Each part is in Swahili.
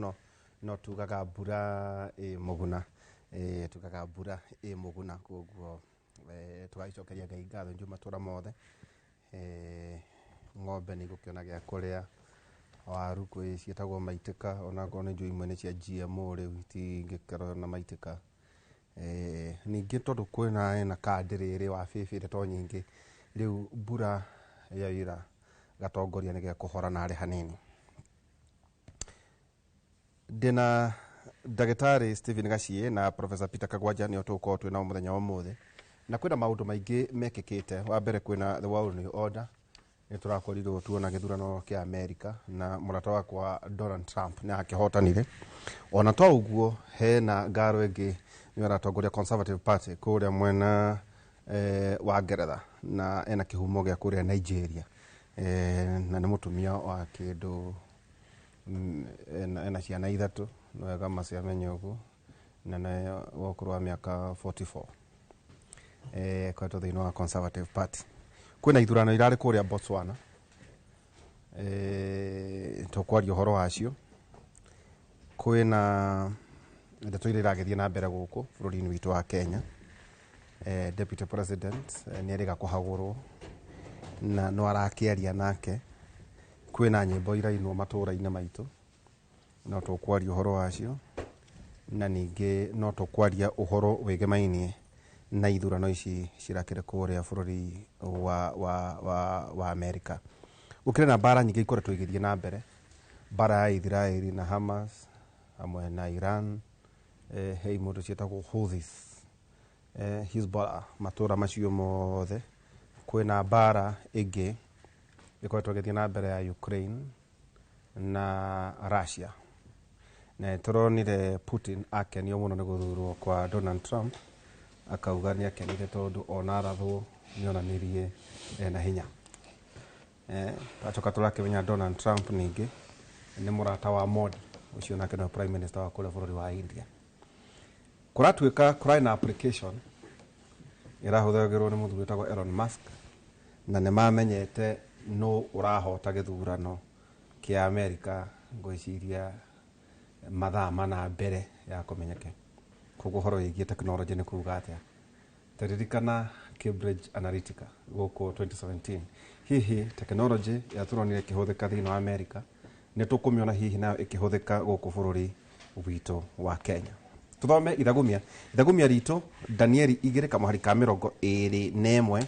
muno no tugaga mbura muguna tugaga mbura muguna koguo tugaicokeria Ngai ngatho njuma tura mothe ng'ombe ni gukiona gya kuria waru kwi cietagwo maitika ona ngone njui imwe ni cia GMO riu itingikero na maitika ningi tondu kwina na kandiriri wa fifire to nyingi riu mbura yaira gatongoria ni gya kuhora na ari hanini dina Dagitari Stephen Gachie na Professor Peter Kagwanja ni otuko twina umuthenya wa muthe na kwina maundu maingi mekikite wa mbere kwina the world new order ni turakorirwo tuona githurano kia America na murata wakwa Donald Trump ni akihotanire ona to uguo hena ngaro ingi ni aratongoria Conservative Party kuria mwena wa Ngeretha na ena kihumo gia kuria Nigeria na ni mutumia wa kindu ena ciana ithatu no wega maciamenye uguo na nayo wokurwa miaka 44 kwa thiini wa Conservative Party kwina ithurano irari kuria Botswana tukwaria horo wacio kwina ndeto iragithie na mbere guku bururi-ini witu wa Kenya Deputy President ni ariga kuhagurwo na no arakiaria nake kwina nyimbo irainwo matura-ini maitu no tukwaria horo wacio na ningi no tukwaria uhoro wegemainie na ithurano ici cirakire kuria bururi wa America ukire na bara nyingi ikoretwo igithie na mbere bara ya Israeli na Hamas amwe na Iran hei mundu cietagwo Houthis Hezbollah matura macio mothe kwina bara ingi ikoretwo igithie na mbere ya Ukraine na Russia na turonire Putin akenio muno ni guthurwo kwa Donald Trump akauga ni akenire tondu ona arathwo ni onanirie na hinya tachoka turakimenya Donald Trump ningi ni murata wa Modi ucio nake no prime minister wa kule bururi wa India kuratuika na application irahuthagirwo ni muthu witagwo Elon Musk na ne mamenyete no urahota githurano kia America ngwiciria mathaa mana mbere ya kumenyeke koguo horo yigie technology ni kuuga atia taririkana Cambridge Analytica goko 2017 hihi technology ya turonire kihuthika thiini wa America ni tukumiona hihi nayo ikihuthika goko bururi witu wa Kenya tuthome ithagumia rito Danieli 2:21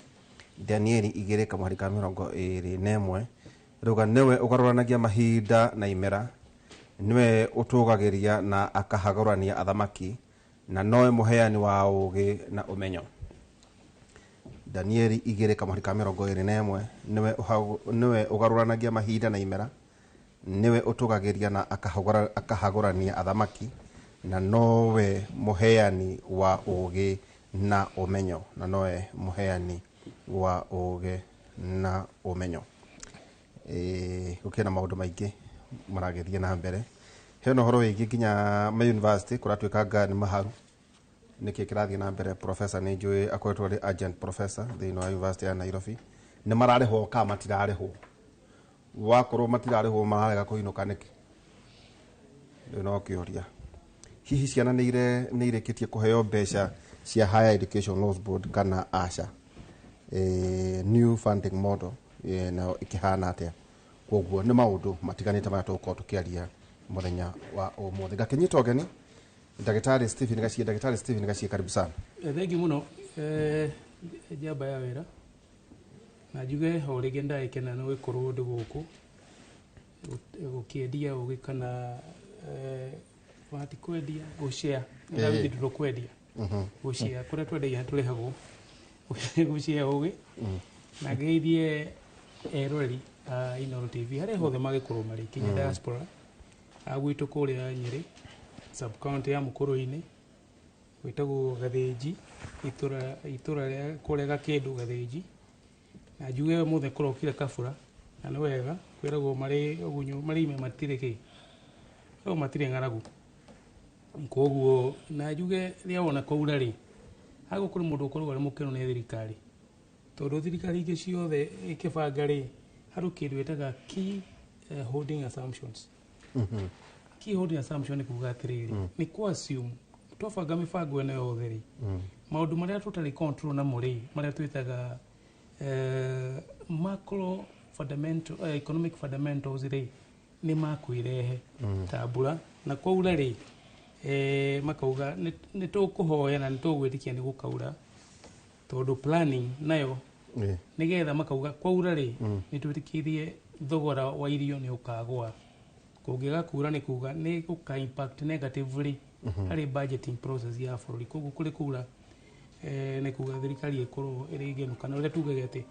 Danieli 2:21 ruga newe ugaruranagia mahinda na imera niwe utugagiria na akahagurania athamaki na noe muheani wa ugi na umenyo Danieli 2:21 niwe ugaruranagia mahinda na imera niwe utugagiria na akahagurania athamaki na nowe muheani wa ugi na umenyo na noe muheani wa ugi na umenyo ukena maundu maingi maragethie na mbere heno horo wigi kinya ma university kuratwika ni maharu niki kirathie na mbere professor ni njui akwetwo ri agent professor thiini wa university ya Nairobi ni marariho ka matirariho wakorwo matirariho mararega kuinuka niki no kioria hihi ciana ni irekitie kuheo mbeca cia higher education loans board kana asha new funding model na ikihana atia koguo ni maundu matiganite mara tuko tukiaria muthenya wa umuthi gakinyita ogeni Dagitari Stephen Gachie karibu sana thank you muno jaba ya wera na juge horege ndaikena no ikorwo ndu guku gukiendia ugikana wati kwendia gushare ndawi ndu kwendia gushare kure twendia turehagwo gushare ugi na geithie erori Inoro TV hare hothe magikorwo mari kinya diaspora agwitu kuria Nyeri sub county ya Mukuru-ini witagwo Gathĩnji itura ria kuria Gakindu Gathĩnji na juge muthe kurokire kabura na ni wega kwiragwo mari ugunyu mari matire ki no matire ngaragu koguo na juge ria wona kwaura ri hago kuri mundu ukorwo ari mukeno ni thirikari tondu thirikari ingi ciothe ikibanga ri haru kindu etaga key holding assumptions key holding assumption ni kuga atiriri ni ku assume twabanga mibango eno yothe ri maundu maria tutari control na muri maria twitaga macro fundamental economic fundamentals ri ni makwirehe tabula na kwaura ri makauga ni tukuhoya na ni tugwitikia ni gukaura tondu planning nayo nigetha makauga kwaura ri ni twitikirie thogora wa irio ni ukagwa kungigakura ni kuga ni guka impact negatively hari budgeting process ya bũrũri koguo kuri kura ni kuga thirikari ikorwo iri genu kana uria tugage ati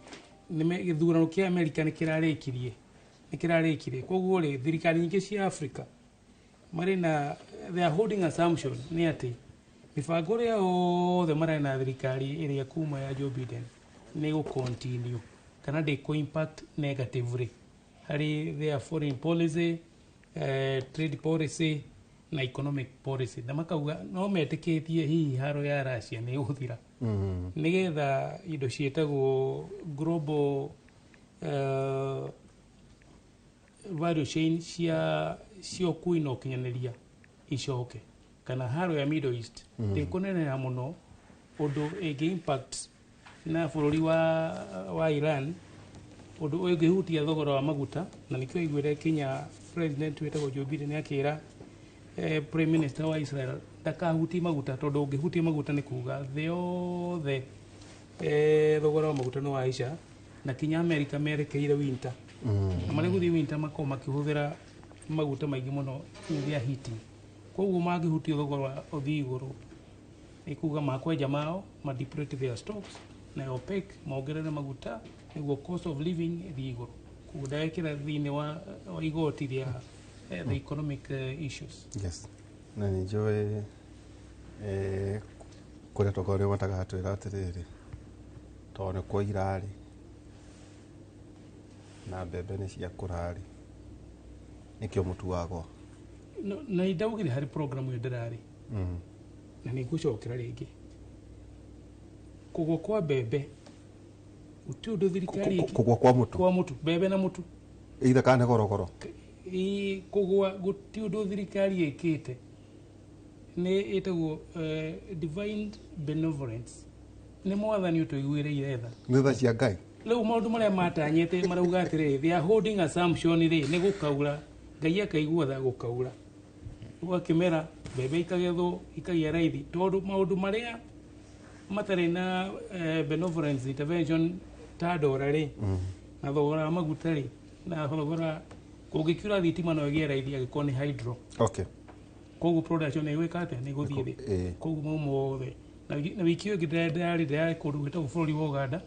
ni githurano kia America ni kirarikire koguo ri thirikari nyingi cia Africa mari na they are holding assumption ni ati mibango ria othe mari na thirikari iria kuma ya Joe Biden ni go continue kana de ko impact negatively hari their foreign policy trade policy na economic policy na makauga no metikitie hihi haro ya Russia ni uthira nigetha indo cietagwo global value chain cia kuino kinyaneria icoke kana haro ya Middle East ndikunenera muno undu igi impact na bũrũri wa Iran undu ungihutia thogora wa maguta na nikio igwire Kenya president wetagwo Joe Biden akira prime minister wa Israel ndakahutie maguta tondu ungihutia maguta ni kuga the othe thogora wa maguta no aisha na Kenya America merekeire winter na mari guthi winter mako makihuthira maguta maingi muno ya heating koguo magihutia thogora uthi iguru ni kuga makwenja mao ma deplete their stocks na OPEC maongerere maguta niguo cost of living thi iguru kudakira thini wa igoti ria the economic issues. Yes. Na nijoe kuria tokorio mataga hatwira atiriri tone kwa irari na mbembe ni cia kurari nikio mutu wagwa na idaugire hari program yedirari na nigucokera ringi kugwa kwa mbembe utudo thirikari kugwa kwa mutu mbembe na mutu either kana gorogoro kugwa gutiudo thirikari ikite ni itagwo divine benevolence ni mwathani utuiguire iretha nitha cia ngai leo maundu maria matanyete marauga atiri they are holding assumption ri ni gukaura ngai akaigua tha gukaura gwakimera mbembe ikagethwo ikagia raithi tondu maundu maria matari na benevolence intervention ta dora ri na thogora maguta ri na thogora kugikira thitima no igia raithi agiko ni hydro koguo production ni wikate ni guthii koguo mothe na wikio gidari kuruta bũrũri wa Uganda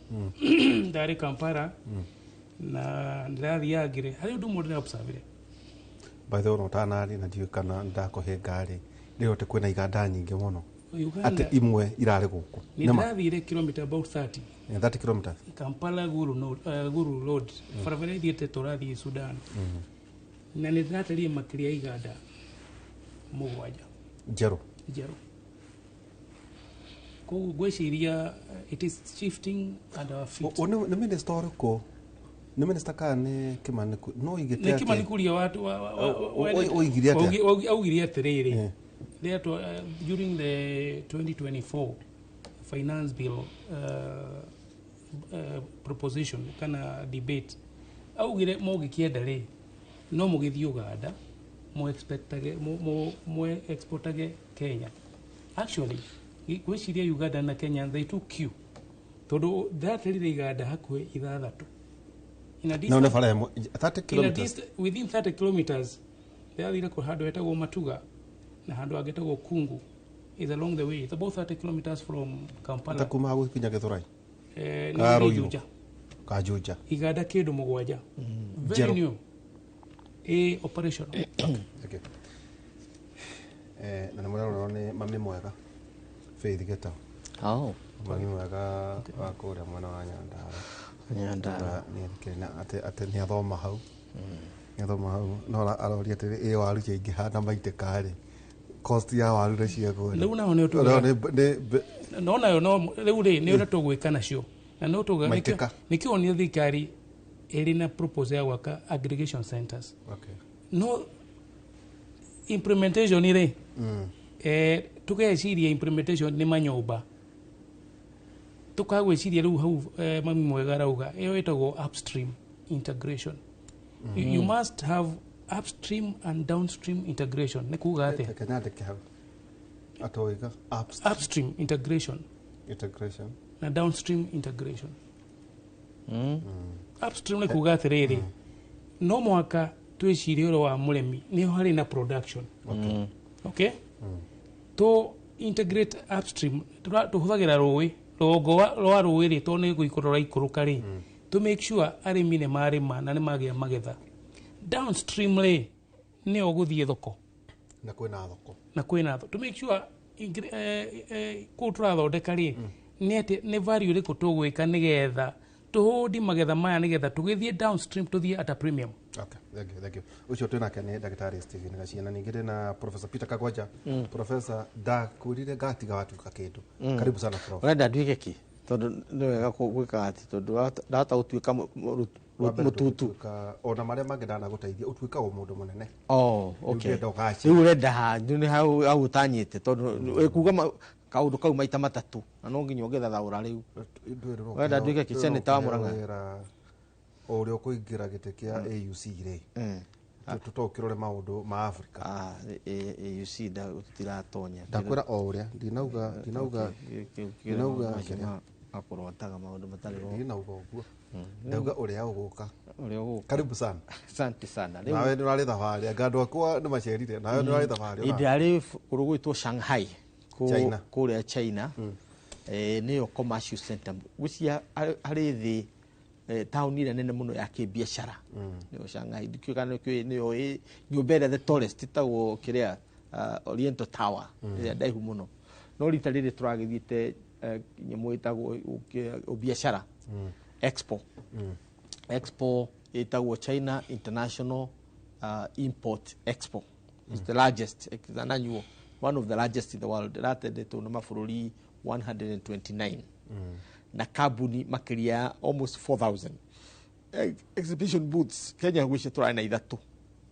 ndari Kampala na ndari yagire hari undu mundu na observe by the way no tanari na ndiyo kana ndakohe ngari rero te kwena iganda nyingi muno ate imwe irare guku ni ndathire kilometer about 30 kilometers Kampala Guru Road farabara thiete torathi Sudan na ni ndatarie makiria iganda mugwanja jero ko gweciria it is shifting and our feet ni minister ko ni minister kane Kimani no igete ati Kimani kuria watu oigire ati augire atiriri during the 2024 finance bill proposition kana debate augire mogikienda ri no mugithio Uganda mo exportage Kenya actually gwiciria Uganda na Kenya they took you todo that really Uganda hakwe ithathatu in a distance 30 kilometers within 30 kilometers they are ko hado etagwo Matuga na hado agetagwo Kungu is along the way it's about 30 kilometers from Kampala takuma gukinya Githurai Kajuja iganda kindu mugwanja very new operation okay na mwana ni mami mwega Faith Geta mami mwega wa kuria mwana wa Nyandara ni kena ate ni athoma hau no aroria ati waru cingi hana maite kare cost ya waru na ciego riu naho ni utu no nayo no riu ri ni ura tugwika nacio na no tuga nikio ni thikari iri na proposal ya gwaka aggregation centers okay no implementation ire tukeciria implementation ni manyumba tukagwiciria riu hau mami mwega rauga iyo itagwo upstream integration. You must have upstream and downstream integration. Ni kuga ate atoiga upstream integration na downstream integration. Upstream ni kuga atiriri no mwaka twicirie ro wa muremi niho hari na production. Okay. To integrate upstream tuhuthagira rũĩ rũgongo rwa rũĩ rĩ to nĩ gũikorora ikũrũka rĩ to make sure arĩmi nĩ marĩma na nĩ magĩa magetha. Downstream rĩ nĩ ũgũthiĩ thoko na kwĩna thoko to make sure kũu tũrathondeka rĩ nĩ value ĩrĩkũ tũgwĩka nĩgetha tũhũndi magetha maya nĩgetha tũgĩthiĩ downstream tũthiĩ at a premium. Okay, thank you. Ucio twinake nĩ ndagĩtarĩ Stephen Gaciana, ningĩ na Professor Peter Kagwanja. Professor ndakwĩrire ngatiga watuĩka kĩndũ. Karibu sana prof. Ũrenda nduĩke kĩ? Tondũ nĩ wega gwĩka ati tondũ ndahota gũtuĩka mũtutu. Ona marĩa mangĩ ndanagũteithia ũtuĩkagwo mũndũ mũnene. Oh, okay. Rĩu ũrenda ha nĩ hau ũtanyĩte tondũ kuuga kaundu kau maita matatu na no nginya ũgethathaũra rĩu. Ũrenda nduĩke kĩ seneta wa Murang'a? Ore okuingira gite kia AUC ri tutokirore maundu ma Africa. AUC da tutiratonya ndakwira oria ndinauga akorwataga maundu matari ro ndinauga uguo ndauga uria uguka karibu sana. Asante sana. Nawe nurari thavari ngandũ akwa nĩ macerire nawe nurari thavari idari kurugwitwo Shanghai kuria China niyo commercial center gucia hari thi town ira nene muno ya kibiashara niyo Shanghai dikikana kwe niyo nyumbere the tallest tagwo kiria Oriental Tower ya daihu muno no rita riri turagithiite nyamũ itagwo biashara expo itagwo China International Import Expo. It's the largest, it's an annual, one of the largest in the world. Ratendetwo na mabũrũri 129 na kambuni makiria almost 4,000 exhibition booths. Kenya gwice tũrarĩ na ithatũ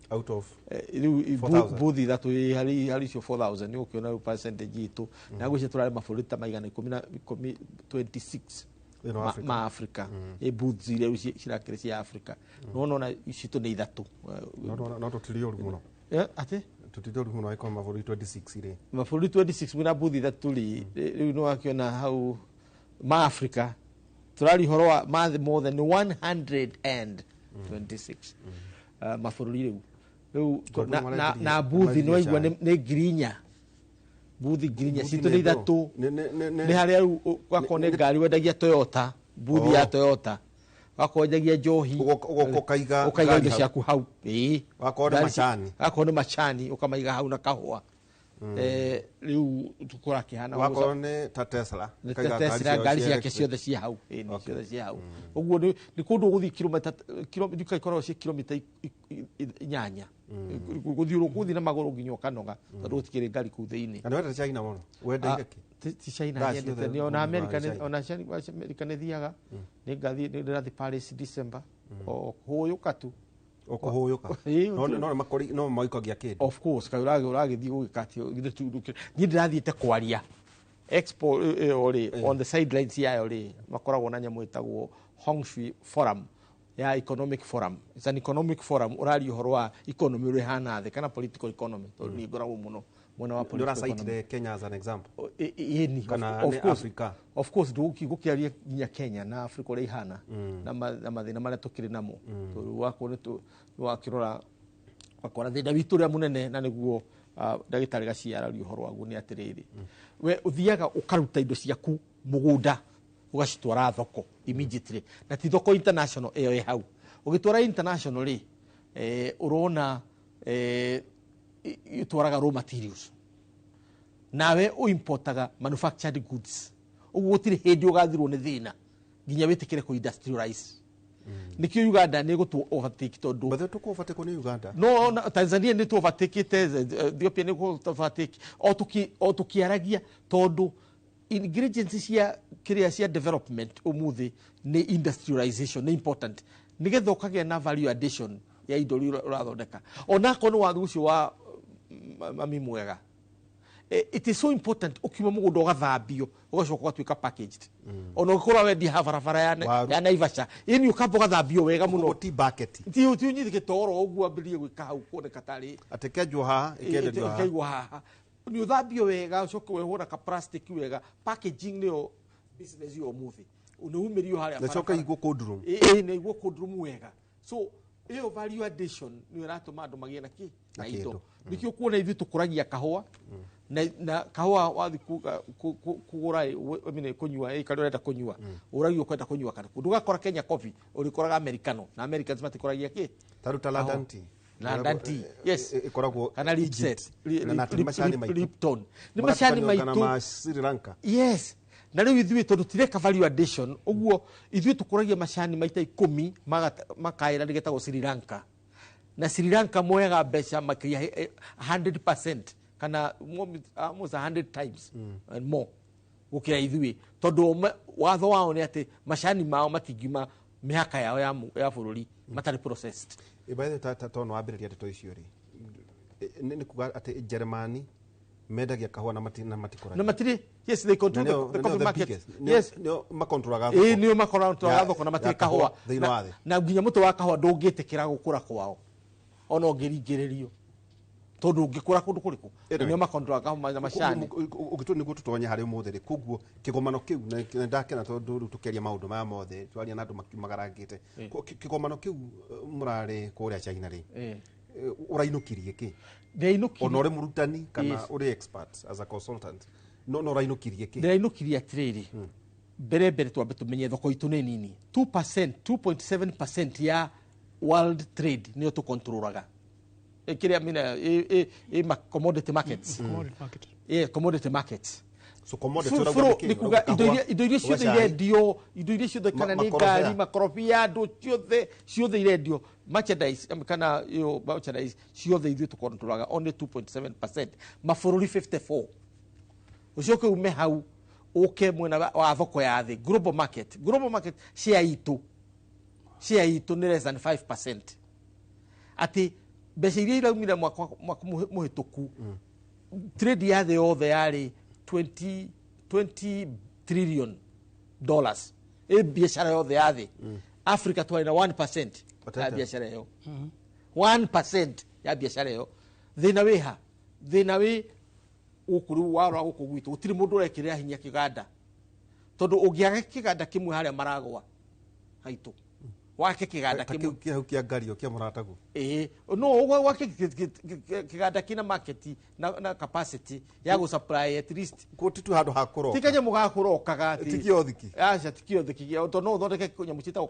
out of booth ithatũ hari cio 4,000 nĩ ũkĩona percentage itũ na gwice tũrarĩ mabũrũri ta maigana 26 ma Africa booths iria cirakĩrĩ cia Africa no icitũ nĩ ithatũ no tũtirĩ ũru mũno ate tutito rumo na ikoma mabũrũri 26 ire mabũrũri 26 mwina booth ithatũ rĩu no akiona hau ma Africa turari horo wa more than 126 mabũrũri rĩu na booth no igwa nĩ grinya booth grinya citũ nĩ ithatũ nĩ harĩa rĩu wakone ngari wendagia Toyota booth ya Toyota wakonjagia njohi ukaiga indo ciaku hau wakone macani ukamaiga hau na kahua riu tukora kihana wakone ta Tesla ngari ciake ciothe cia hau ciothe cia hau uguo ni kundu guthi kilomita ikorwo cia kilomita 8 guthi na maguru nginya kanoga tondu gutikire ngari ku thiini na wenda China muno wenda igaki ti China yendete ni ona America ni thiaga ni ngathi ni ndathi Paris December o huyuka tu okuhuyuka no makori no maikogia kid of course kai uragithii gugikati ni ndirathiite kwaria expo on the sidelines yayo makoragwo na nyamu itagwo Hongshui Forum ya economic forum. It's an economic forum urari uhoro wa economy uri hana the kana political economy to ni ngoragwo muno mwana wa political economy. Kenya as an example of course gukiaria nginya Kenya na Africa uri hana na mathina maria tukiri namo to wako ni wakirora wakora thina witu ria munene na niguo ndagitari gaciara ri uhoro wagu ni atiriri we uthiaga ukaruta indo ciaku mugunda ugacitwara thoko immediately na ti thoko international eyo hau ugitwara international urona itwaraga raw materials nawe uimportaga manufactured goods uguo tiri hindi ugathirwo ni thina nginya witikire ku industrialize nikio Uganda ni gutu overtake tondu bathe tuko overtake ni Uganda no Tanzania ni tu overtake te Ethiopia ni ku overtake o tukiaragia tondu ingredients cia kiria cia development umuthi ni industrialization ni important nigetha ukagĩa na value addition ya indo irathondeka ona kono wa ucio wa mami mwega. It is so important ukiuma mugunda ugathambio ugacoka ugatuika packaged ona ukora wendi barabara ya Naivasha ini ukamba ugathambio wega muno ti bucket ti unyithike toro uguo ambirie gwika hau kuoneka tari atekenjwo haha ikenderio haha ikengwa haha ni uthambio wega ucoke wehura ka plastic wega packaging nio business yo muthi unaumirio haria nacoka igwo cold room ni igwo cold room wega so iyo value addition ni iratuma andu magie na indo nikio kuona ithu tukuragia kahua na kahua wathi kugura mine kunyua ikari urenda kunyua uragio kwenda kunyua kana ndugakora Kenya coffee urikoraga americano na Americans matikuragia taruta London tea London tea yes ikoragwo kana Lipset na mashani maitu Lipton ni mashani maitu kana Sri Lanka yes na riu ithuĩ tondu tireka value addition uguo ithuĩ tukuragia mashani maita 10 makaira rigetagwo Sri Lanka na Sri Lanka moyaga mbeca makiria 100% kana almost 100 times and more gukira ithuĩ tondu watho wao ni ati mashani mao matingima mihaka yao ya bũrũri matari processed ibaithe tata no ambiriria ndeto icio ri ni kuga ati Germany mendagia kahua na matikora na matiri yes they control the coffee market yes no makontrolaga thoko ni makontrolaga thoko na matiri kahua na nginya mutu wa kahua ndungitikira gukura kwao ona ungiringiririo tondu ngikura kundu kuriku ni makontrolaga mashani ugitu niguo tutonye hari umuthiri kuguo kigomano kiu na ndakena tondu tukeria maundu maya mothe twaria na andu makiumagarangite kigomano kiu murari kuria China ri urainukirie ki ona uri murutani kana uri expert as a consultant no urainukirie ki ndainukirie atiriri mbere twambe tumenye thoko itu ni nini 2.7% ya world trade niyo tukontrolaga kiria mina commodity markets commodity markets so commodity urauga nikuga indo iria ciothe irendio indo iria ciothe kana ni ngari makorobia ndo ciothe irendio merchandise kana yo merchandise ciothe ithuĩ tukontrolaga only 2.7% mabũrũri 54 ucoke ume hau uke mwena wa thoko ya thĩ global market share itu ni less than 5% ati mbeca iria iraumire mwaka muhituku trade ya thĩ yothe yari 20 trillion dollars biashara yothe ya thĩ Africa twari na 1% ya biashara yo 1% ya biashara yo thina wi ukuru waro gukugwitu utiri mundu urekiria hinya kiganda tondu ungiaga kiganda kimwe haria maragwa haitu wake kiganda kimwe kia ngario kia muratagu no wake kiganda kina market na capacity ya go supply at least kotitu handu hakuro tikanye mugakurokaga tikiothiki tikiothiki to no thondeke kunya mucita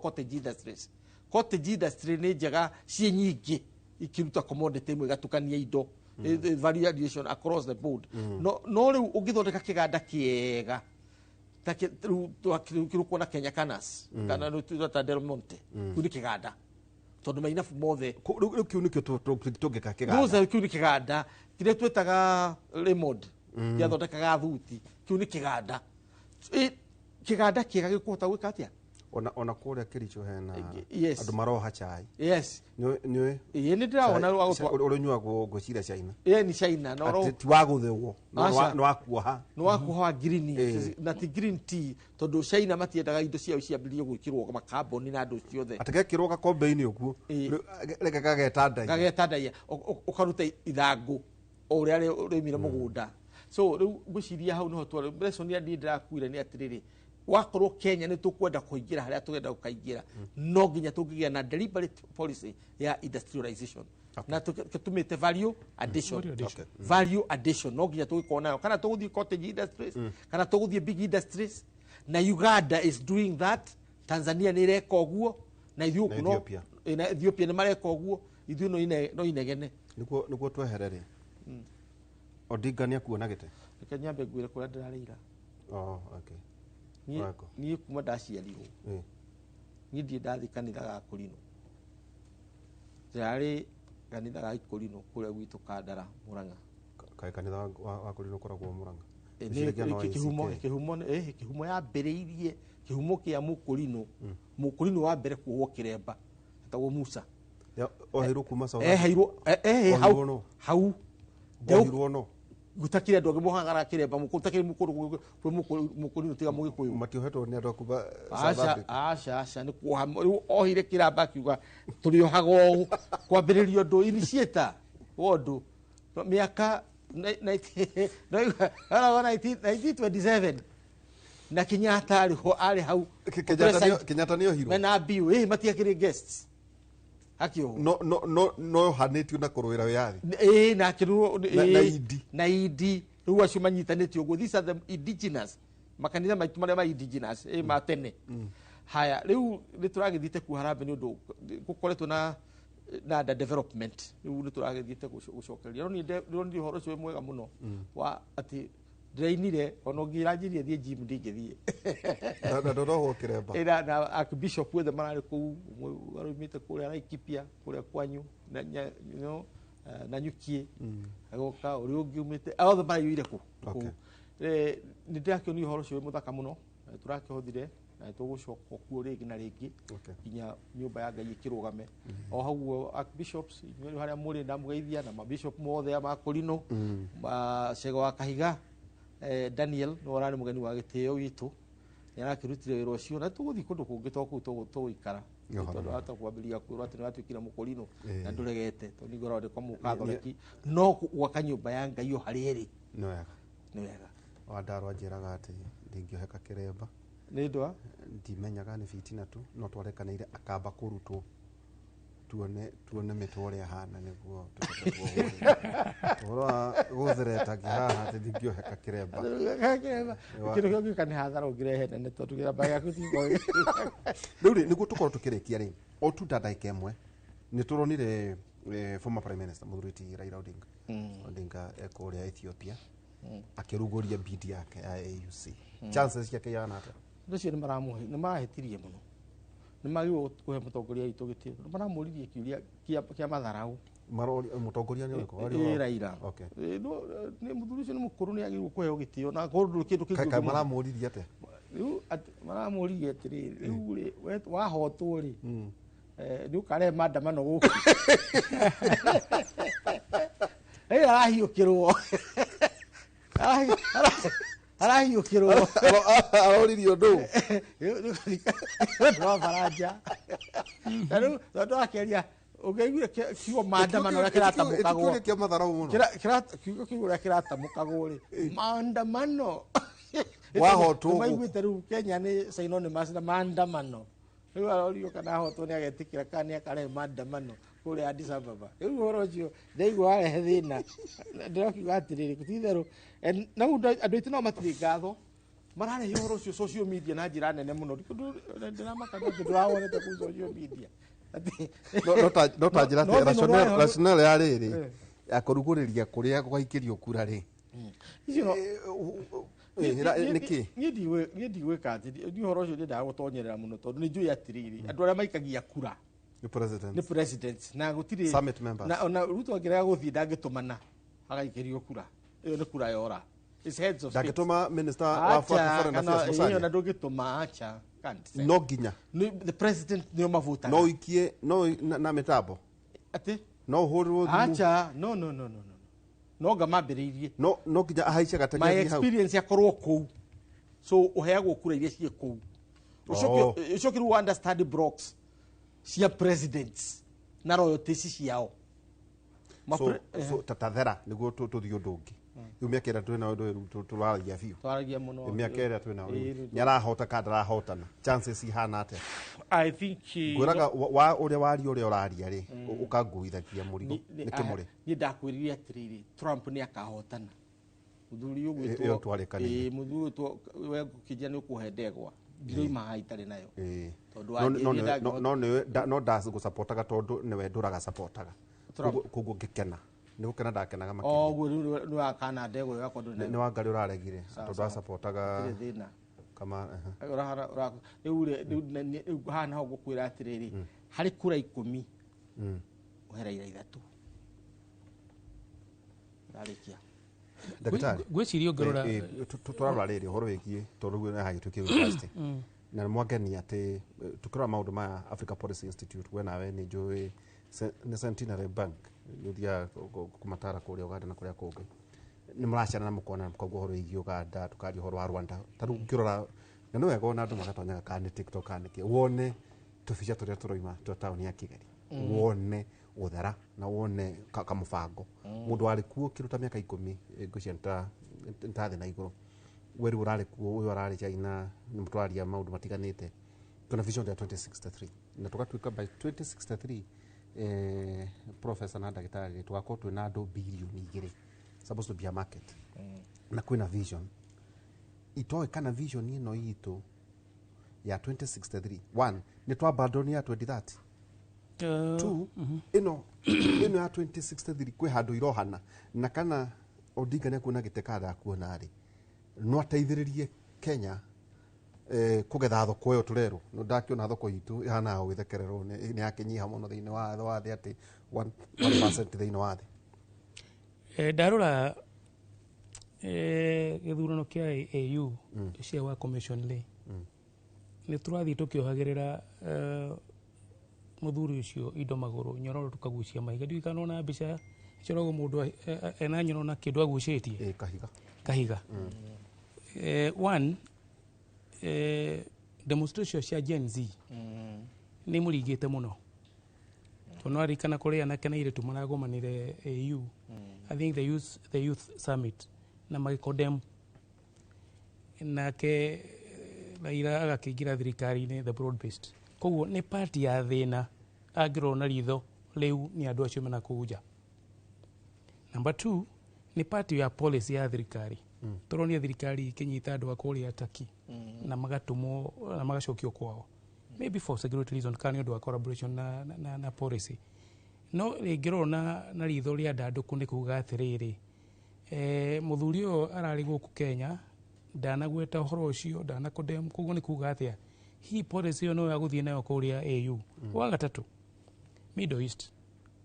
cottage industry ni njega cie nyingi ikiruta commodity imwe gatukania indo value addition across the board no riu ungithondeka kiganda kiega kiruko na Kenya Canas kana nututa Del Monte kuni kiganda tondu maina mothe riu kiu nikio tungika kiganda ruza kiu ni kiganda kire twetaga Raymond ya thondekaga thuti kiu ni kiganda kiganda kiega gikuhota gwika atia ona kuria Kericho hena andu maroha chai yes ni ni ndiraona urunyuagwo ngocira China ni China no ti waguthewwo no wakuha green na ti green tea tondu China matiendaga indo ciao ciambirie gwikirwo makamboni na andu ciothe ategekirwo gakombe-ini ukuo reke gagetandai ukaruta ithangu uria rimire mugunda so riu ngwiciria hau niho twari lesson ya ndirakuire ni atiriri wakorwo Kenya ni tukwenda kuingira haria tugenda gukaingira no nginya tungigia na deliberate policy ya industrialization na tutumite value addition no nginya tugikona kana tuguthie cottage industries kana tuguthie big industries na Uganda is doing that Tanzania ni reka uguo na Ethiopia ni mareka uguo ithu no inegene nikuo tweherere Odinga ni akuona gite Kenya ngwire kuria ndirarira okay ni kuma ndaciarirwo ni ndie ndathi kanitha ga Kurino jari kanitha ga Kurino kuria gwitu Kandara Muranga kai kanitha wa Kurino koragwo Muranga kihumo ya mbere kihumo kia Mukurino wa mbere kuhwo kiremba etagwo Musa oheirwo kuma hau wohirwo no gutakire andå angä mohagara kä remba gutakire må kå rino tiga må gä kå yå matiohetwo nä andå akuba aca nä kuoha rä u ohire kä ramba akiuga tå rä ohaga å kwambä rä rio ndå iniciata wa ndå mä aka 1927 na Kenyatta arä hau Kenyatta nä ohirwo mena biu matiakä rä guests akio no hanätio na kå rå ä ra wä yathi na kä na idi rä u acio manyitanä te å guo these are the indigenous makanitha maitå marä a ma indigenous ma tene haya rä u nä tå ragä thiä te ku harambe nä å ndå gå koretwo na under development rä u nä tå ragä thiä te gå cokereria no nä å horo å cio mwega må no wa atä ndirainire ona ngä ranjirie thiä gym ndingä thiä na ndonohwo kä remba na archbishop wothe mararä kå u arumä te kå rä a Laikipia kå rä a kwanyu na nyukie agoka å rä å ngä umä te othe maraiyå kå nä ndä rakä onio å horo å cio wä må thaka må no tå rakä hothire tå gå coka kuo rä ngä na rä ngä nginya nyå mba ya ngai ä kä rå game o hauguo archbishops harä a må rä ndamå geithia na mabishop mothe makå rino cego wa kahiga Daniel no ararä må geni wa gä tä o witå nä arakä rutire wä ra å cio na tå gå thiä kå ndå kå ngä to kå u tå gå ikara tondå hata kwambä ria kwä rwo atä nä watuä kire må kå rino na ndå regete tondå ningå rondä kwa må kathoreki no gwaka nyå mba ya ngai o harä ä nä nä wega wandarwa njä raga atä ndä ngä oheka kä remba nä ndwa ndimenyaga nä bitina tu no twarekanä ire akamba kå rutwo tuone mä twa å rä a hana nä guo å horo wa gå theretagia haha atä ndingä oheka kä remba kä rå kä ngä ka nä hathara å ngä rehe nene tondå kä ramba gäaku rä u rä nä guo tå korwo tå kä rä kia rä o tuta ndagä ĩmwe nä tå ronire former prime minister må thurä Raila Odinga ekå rä a Ethiopia akä rugå ria bidi yake ya AUC chances ciake yana atä ndå cio nä marahätirie må no nä magä kå he må tongoria witå gä tä nä maramå ririe kä uria kä a matharaå må tongoria nä Raila nä må thuri å cio nä må kå rå nä agä rwo kå heo gä tä o na korwo kä ndå kä maramå ririe atä rä u maramå ririe atä rä rä u rä wahotwo rä nä å karehe maandamano gå kå arahiå kä rwo arahiå kä rwo aroririo ndå wa baranja na rä u tondå akeria å ngä aiguire kiugo maandamano å rä a kä ratamå kagwo kiugo kä u å rä a kä ratamå kagwo rä maandamano wahotwo maiguä te rä u Kenya nä synonymous na maandamano rä u arorio kana ahotwo nä agetä kä ra kana nä akarehe maandamano kå rä a Addis Ababa rä u å horo å cio ndaigua warehe thä na ndä rakiuga atä rä rä ti itherå na andå aitå nao matirä ngatho mararehe å horo å cio social media na njä ra nene må no ndä ramakana atä ndå rawonete kå social media no ta njä ra rational ya rä rä ya kå rugå rä ria kå rä a gwaikä rio kura rä nä kä niä ndigwä ka atä å horo å cio ndä ndaga gå tonyerera må no tondå nä njå atä rä rä andå arä a maikagia kura nä president na gå tirä ona Ruto angä rega gå thiä ndangä tå mana agaikä rio kura ä yo nä kura yora ndangä tå ma minister wa foreign affairs ona ndå ngä tå ma acha no nginya the president nä o mavota no ikie no na mä atä no hå rä rwo acha no nga mambä rä irie no nginya ahaice my gategeri hau experience yakorwo kå u so å heagwo kura iria ciä kå u å cio kä rä understand blocks cia presidents na royalties ciao tatathera nä guo tå thiä å ndå å ngä rä u mä kä ra twä nao tå raragia biå twaragia må no mä kä ra twä nao nä arahota ka ndarahotana chances ihana atä I think ngwä raga wa å rä a waria å rä a å raria rä å kangåithagia må rigo nä kä må rä niä ndakwä rire atä rä rä Trump nä akahotana må thuri å ĩyo twarĩkanĩire. må thuri we ngå kä njia nä å kå he ndegwa ndirauma haha itarä nayo no ndacigå capotaga tondå nä we ndå raga capotaga koguo ngä kena nä gå kena ndakenaga guo nä wakana ndegwa yakwa ndå nä wangarä å raregire tondå acapotaga thä kama rä u haha naho ngå kwä ra atä rä rä harä kå ra 10 å he Raila 3 rarä kia ndagĩtarĩ gwĩciria ũngĩrora tũrarora rĩrĩ ũhoro wĩgiĩ tondũ guo nĩ hagĩtuĩke university na nĩ mwangenia atĩ tũkĩrora maũndũ maya Africa Policy Institute we nawe nĩ njũĩ nä Centenary Bank nä thia kumatara kå rä a Uganda na kå rä a kå ngä nä må racana na må kona koguo horo igi Uganda tukaria horo wa Rwanda ta rä u kä rora na nä wega ona andå magatonyaga kana nä TikTok kana kä wone tåbica tå rä a tå roima tå taåni ya Kigali wone uthera na wone kamubango mundu ari kuo kiruta miaka 10 ngucia ntathi na iguru weru urari kuo uyu arari China ni mutwaria maundu matiganite tuna vision ya 2063 na tukatuika by 2063 professor na ndagitari tugakorwo twina andu bilioni 2 supposed to be a market na kwina vision itoe kana vision ino itu ya 2063 one ni twabandoni ya 2030 two ino ya 2063 kwi handu irohana na kana Odinga ne kuna gitekada kuona ri no ateithiririe Kenya kugetha thoko yo turero no ndakiona thoko itu ihana gwithekererwo ni yakinyiha muno thiini wa thi ati 1% thiini wa thi ndarora githurano kia AU cia wa commission le ni turathi tukiohagirira muthuri ucio indo maguru nyororo tukagucia maiga ndio ikanona mbica corogo mundu ena nyorona kindu agucitie kahiga one demonstration cia Gen Z ni muringite muno tono arikana kuria na kana ile tumaragomanire AU I think the youth summit na magicodem nake Raila agakigira thirikari-ini the broad based koguo ni party ya thina angirona ritho riu ni andu acio mena kuja. Number 2 ni party ya policy ya thirikari turonia thirikari kinyita andu akuria Turkey na magatumwo na magacokio kwao maybe for security reason kana andu collaboration na policy no ingirona na ritho ria ndanduku ni kuga atiriri muthuri uyu arari guku Kenya ndanagweta horo ucio ndanakondem koguo ni kuga atia hii policy yo no ya guthie nayo kuria AU wa gatatu Middle East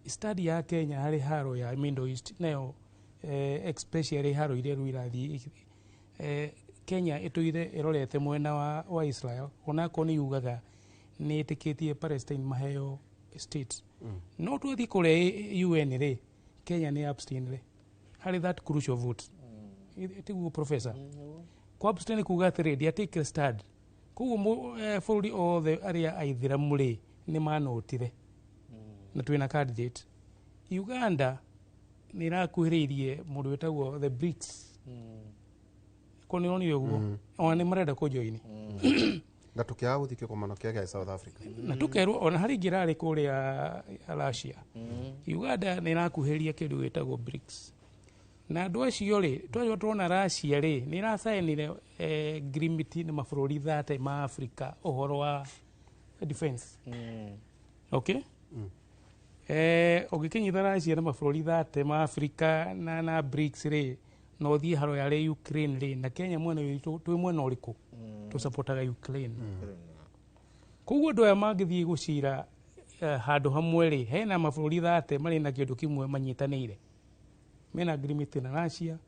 study ya Kenya hari haro ya Middle East nayo especially haro ile ruirathi Kenya ituire irorete mwena wa Israel ona ko ni yugaga ni itikitie Palestine maheo state no tuthi kure UN re Kenya ni abstain re hari that crucial vote itigu professor kwa abstain kuga atiriri dia take stand kuguo bũrũri othe aria aithiramu ri ni manotire na twina candidate Uganda ni rakuhiririe mundu wetagwo the BRICS ko ni oni uguo ona ni marenda ko join na tukia guthikio komano kia South Africa na tukerwo ona hari ngirari kuria Russia Uganda ni rakuhiririe kindu wetagwo BRICS na andu acio ri twajo turona Russia ri ni rasainire agreement na mabũrũri 30 ma Africa uhoro wa defense okay ugikinyitha Russia na mabũrũri 30 ma Africa na BRICS ri no thie haro ya ri Ukraine ri na Kenya mwena witu twi mwena uriku tu supportaga Ukraine koguo ndoya magithie gucira handu hamwe ri hena mabũrũri 30 mari na kindu kimwe manyitanire mena agreement na Russia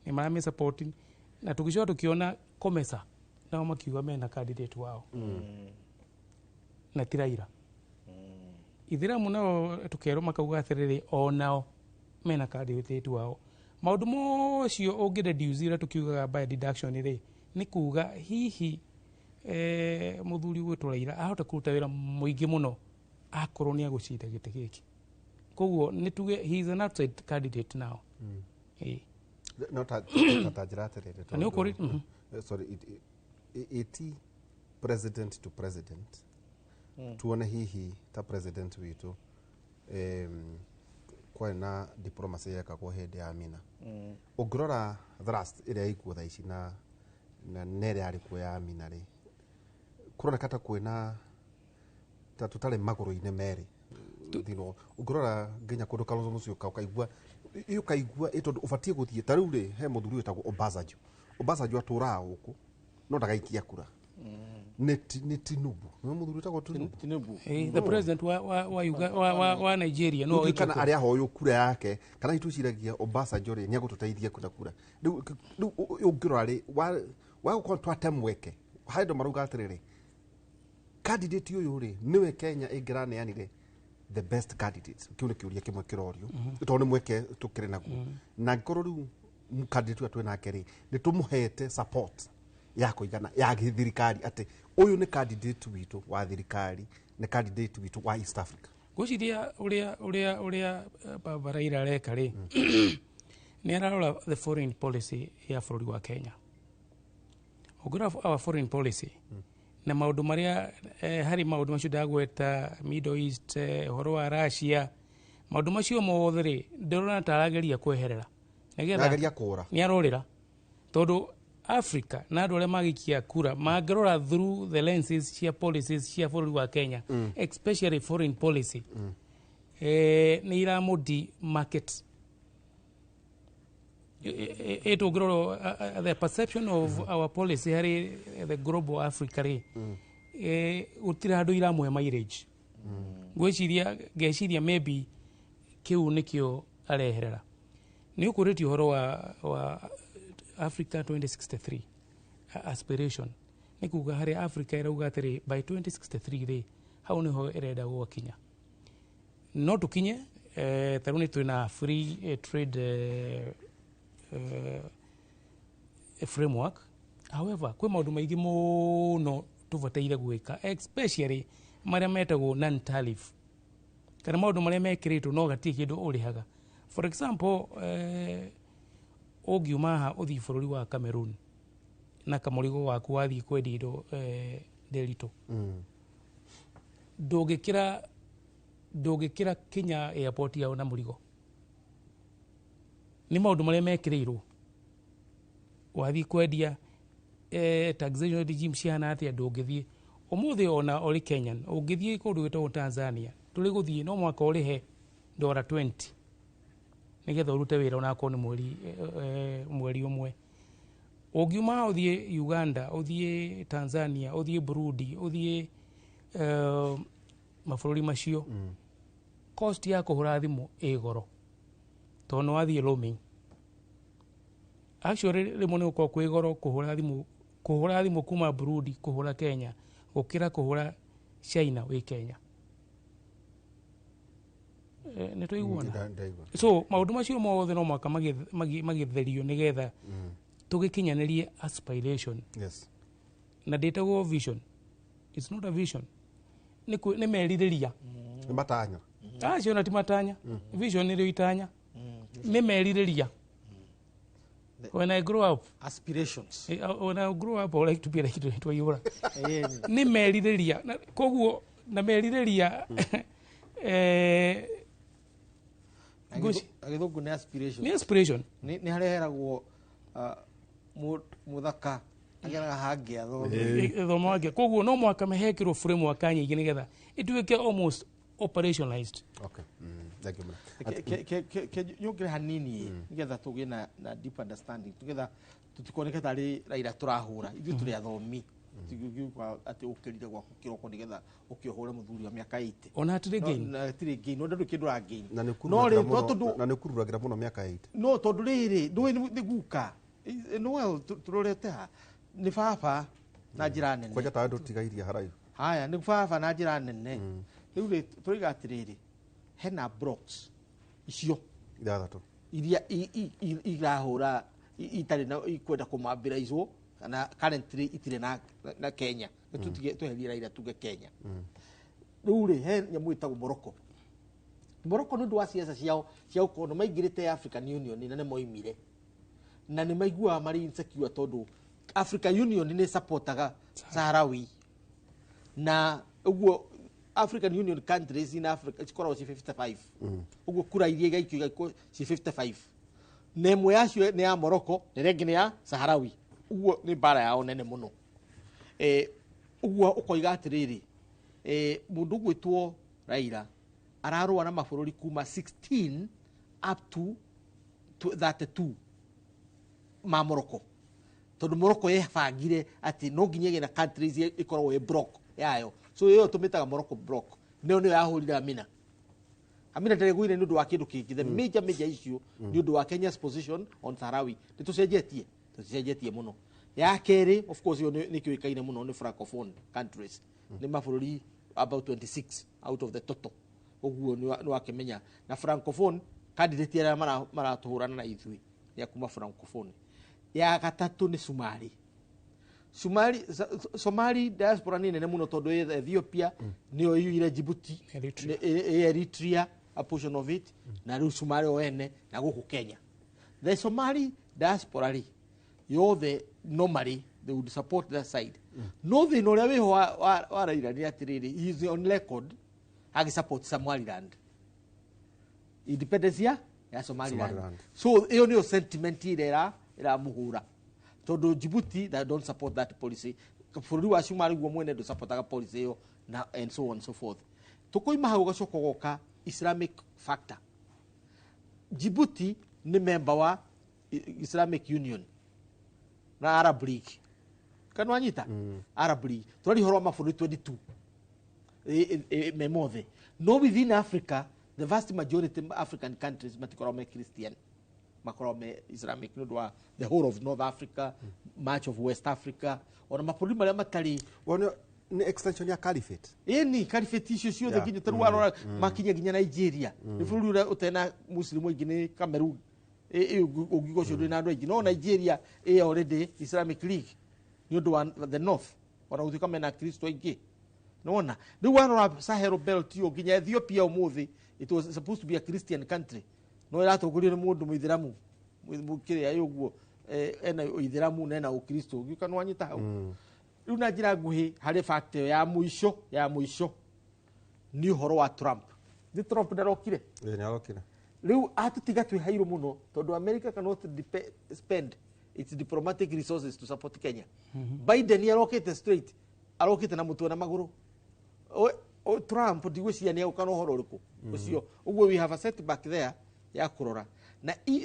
ni marame supporting na tukicoa tukiona komesa nao makiuga mena candidate wao na tiraira ithiramu nao tukerwo makauga atiriri onao mena candidate wao maundu mocio ungireduce tukiugaga by deduction ri ni kuga hihi muthuri gwitu Raila ahota kuruta wira muingi muno akorwo ni agucira gite giki koguo ni tuge he is an outside candidate now not atajiratiriri ni ukuri sorry iti president to president tuone hihi ta president witu kwena diplomacy yakagwo hindi ya Amina ungirora thrust iria ikuo thaa ici na nere ari kuo ya Amina ri kuroneka ta kwena ta tutari maguru-ini meri thino ungirora nginya kundu Kalonzo Musyoka ukaigua tondu ubatie guthie ta riu ri he muthuri wetagwo Obasanjo atura guku no ndagaikia kura ni Tinubu no muthuri wetagwo Tinubu the president wa Nigeria no kana aria hoyo kura yake kana ituciragia Obasanjo ri ni agututeithia kura riu ungirora ri wa ko twatemweke haindo maruga atiriri candidate uyu ri niwe Kenya ingiraneanire the best candidates kiu ni kiuria kimwe kirorio to ni mweke tukire naguo na ngoro riu candidate wa twena ri ni tumuhete support ya kuigana ya thirikari ati uyu ni candidate witu wa thirikari ni candidate witu wa East Africa guciria uria Baba Raila areka ri ni ararora the foreign policy ya bũrũri wa Kenya ogura our foreign policy na maundu maria hari maundu macio ndagweta Middle East horo wa Russia maundu macio mothe ri ndorona tarageria kweherera nageria kura ni arorira tondu Africa na andu aria magikia kura mangerora through the lenses cia policies cia bũrũri wa Kenya especially foreign policy ni iramudi market it will grow the perception of our policy hari the global Africa ri utira andu iramuhe mileage gwiciria maybe kiu nikio areherera ni ukuriti horo wa Africa 2063 aspiration ni kuga hari Africa irauga atiri by 2063 ri hau niho irenda gwakinya no tukinye taruni twina free trade framework however kwi maundu maingi muno tubataire gwika especially maria metagwo non tariff kana maundu maria mekiritwo no gatie kindu urihaga for example ungiuma ha uthi bũrũri wa Cameroon na kamurigo waku wathii kwendia indo nderito ndũngĩkĩra Kenya airport yao na mũrigo ni maundu maria mekirirwo wathi kwendia taxation regime ciana atia ndũngĩthie umuthi ona ori Kenyan ũngĩthie kũndũ gwĩtagwo Tanzania tũrĩ gũthie no mwaka ũrĩhe $20 nigetha urute wira ona ko ni mweri umwe ũngiuma uthie Uganda uthie Tanzania uthie Burundi uthie mabũrũri macio cost ya kũhũra thimũ ĩgoro tono wathie roaming actually rimwe ni uko kwigoro kuhura thimu kuma Burundi kuhura Kenya gukira kuhura China wi Kenya ne tuiguana so maundu macio mothe no mwaka magitherio nigetha tugikinyanirie aspiration yes na datago vision it's not a vision ni meririria ni matanya acio na ti matanya vision ni rio itanya ni meririria when I grow up aspirations when I grow up I would like to be like to you ni meririria koguo na meririria agithungu ni aspiration ni hareheragwo muthaka ageraga hangia thomo wake koguo no mwaka mehekirwo framework nyingi nigetha ituike almost operationalized okay thank you nyongere hanini nigetha tugie na deep understanding tugetha tutikoneka tari Raila turahura ithu turi athomi tigugiuka ati ukirire gwa kiroko nigetha ukiohore muthuri wa miaka 80 ona atire gain na atire gain no ndu kindu again no ri na ni kururagira muno miaka 8 no tondu riri ndui ni guka no turorete ha ni baba na njira nene kwaja ta ndu tigairia haraihu haya ni baba na njira nene riu ri turiga atiriri hena blocks icio ithathatu iria irahura itari na ikwenda kumambira izo kana currently itire na Kenya tutige tweheria Raila tuge Kenya riu ri he nyamu itagwo Morocco ndu wa siasa cia ukono maigirite African Union na ne moimire na ni maigua mari insecure tondu African Union ni supportaga Sahrawi na uguo African Union countries in Africa ikoragwo ci 55 uguo kura iria igaikio ci 55 nemwe yacio ni ya Morocco na rengi ni ya Sahrawi uguo ni bara yao nene muno uguo ukoiga atiriri mundu gwitwo Raila ararua na mabũrũri kuma 16 up to 32 ma Morocco tondu Morocco yebangire ati no nginya na countries ikoragwo e block yayo so yo tumitaga Morocco block neo yahurira Amina ndegwire nundu wa kindu kingi the major issue nundu wa Kenya's position on Sahrawi tucenjetie muno ya keri of course yo ni kiwikaine muno ni francophone countries ni mabũrũri about 26 out of the total uguo ni wakimenya na francophone candidate ya maratuhurana na ithui ya kuma francophone ya gatatu ni Somali diaspora ni nene muno tondu Ethiopia niyo yuire Djibouti Eritrea a portion of it na riu Somali wene na guku Kenya. The Somali diaspora yothe normally they would support that side. No the no ria wa Raila ni atiriri he is on record agi support Somaliland independence ya Somaliland. So iyo ni sentiment ira muhura tondu Djibouti they don't support that policy bũrũri wa Somali guo mwene do supportaga policy iyo na and so on and so forth. Tukoima hau gacoko goka Islamic factor. Djibouti ni member wa Islamic Union na Arab League kanwanyita Arab League twali horwa mabũrũri 22 memothe no within Africa the vast majority of African countries matikorome Christian makorome Islamic no the whole of North Africa much of West Africa ona mabũrũri maria matari ni extension ya caliphate ni caliphate issue sio the ginya taru arora makinya ginya Nigeria ni bũrũri ura utena muslimu ingine Cameroon ugigo shodo na ndo no Nigeria already Islamic League ni ndo the north wana uthika mena Kristo ingi nona ni wana Sahel belt yo ginya Ethiopia umuthi it was supposed to be a Christian country no iratongorio ni mundu muithiramu mukire ayo guo ena uithiramu na ukristo gikanwanyita hau riu na njira nguhi hari fact ya muisho ni horo wa Trump ni Trump ndarokire ni arokire riu atutiga twi hairu muno tondu America cannot spend its diplomatic resources to support Kenya. Biden yarokite straight arokite na mutu na maguru Trump ndigwiciria ni ukano horo uriku ucio uguo we have a setback there ya kurora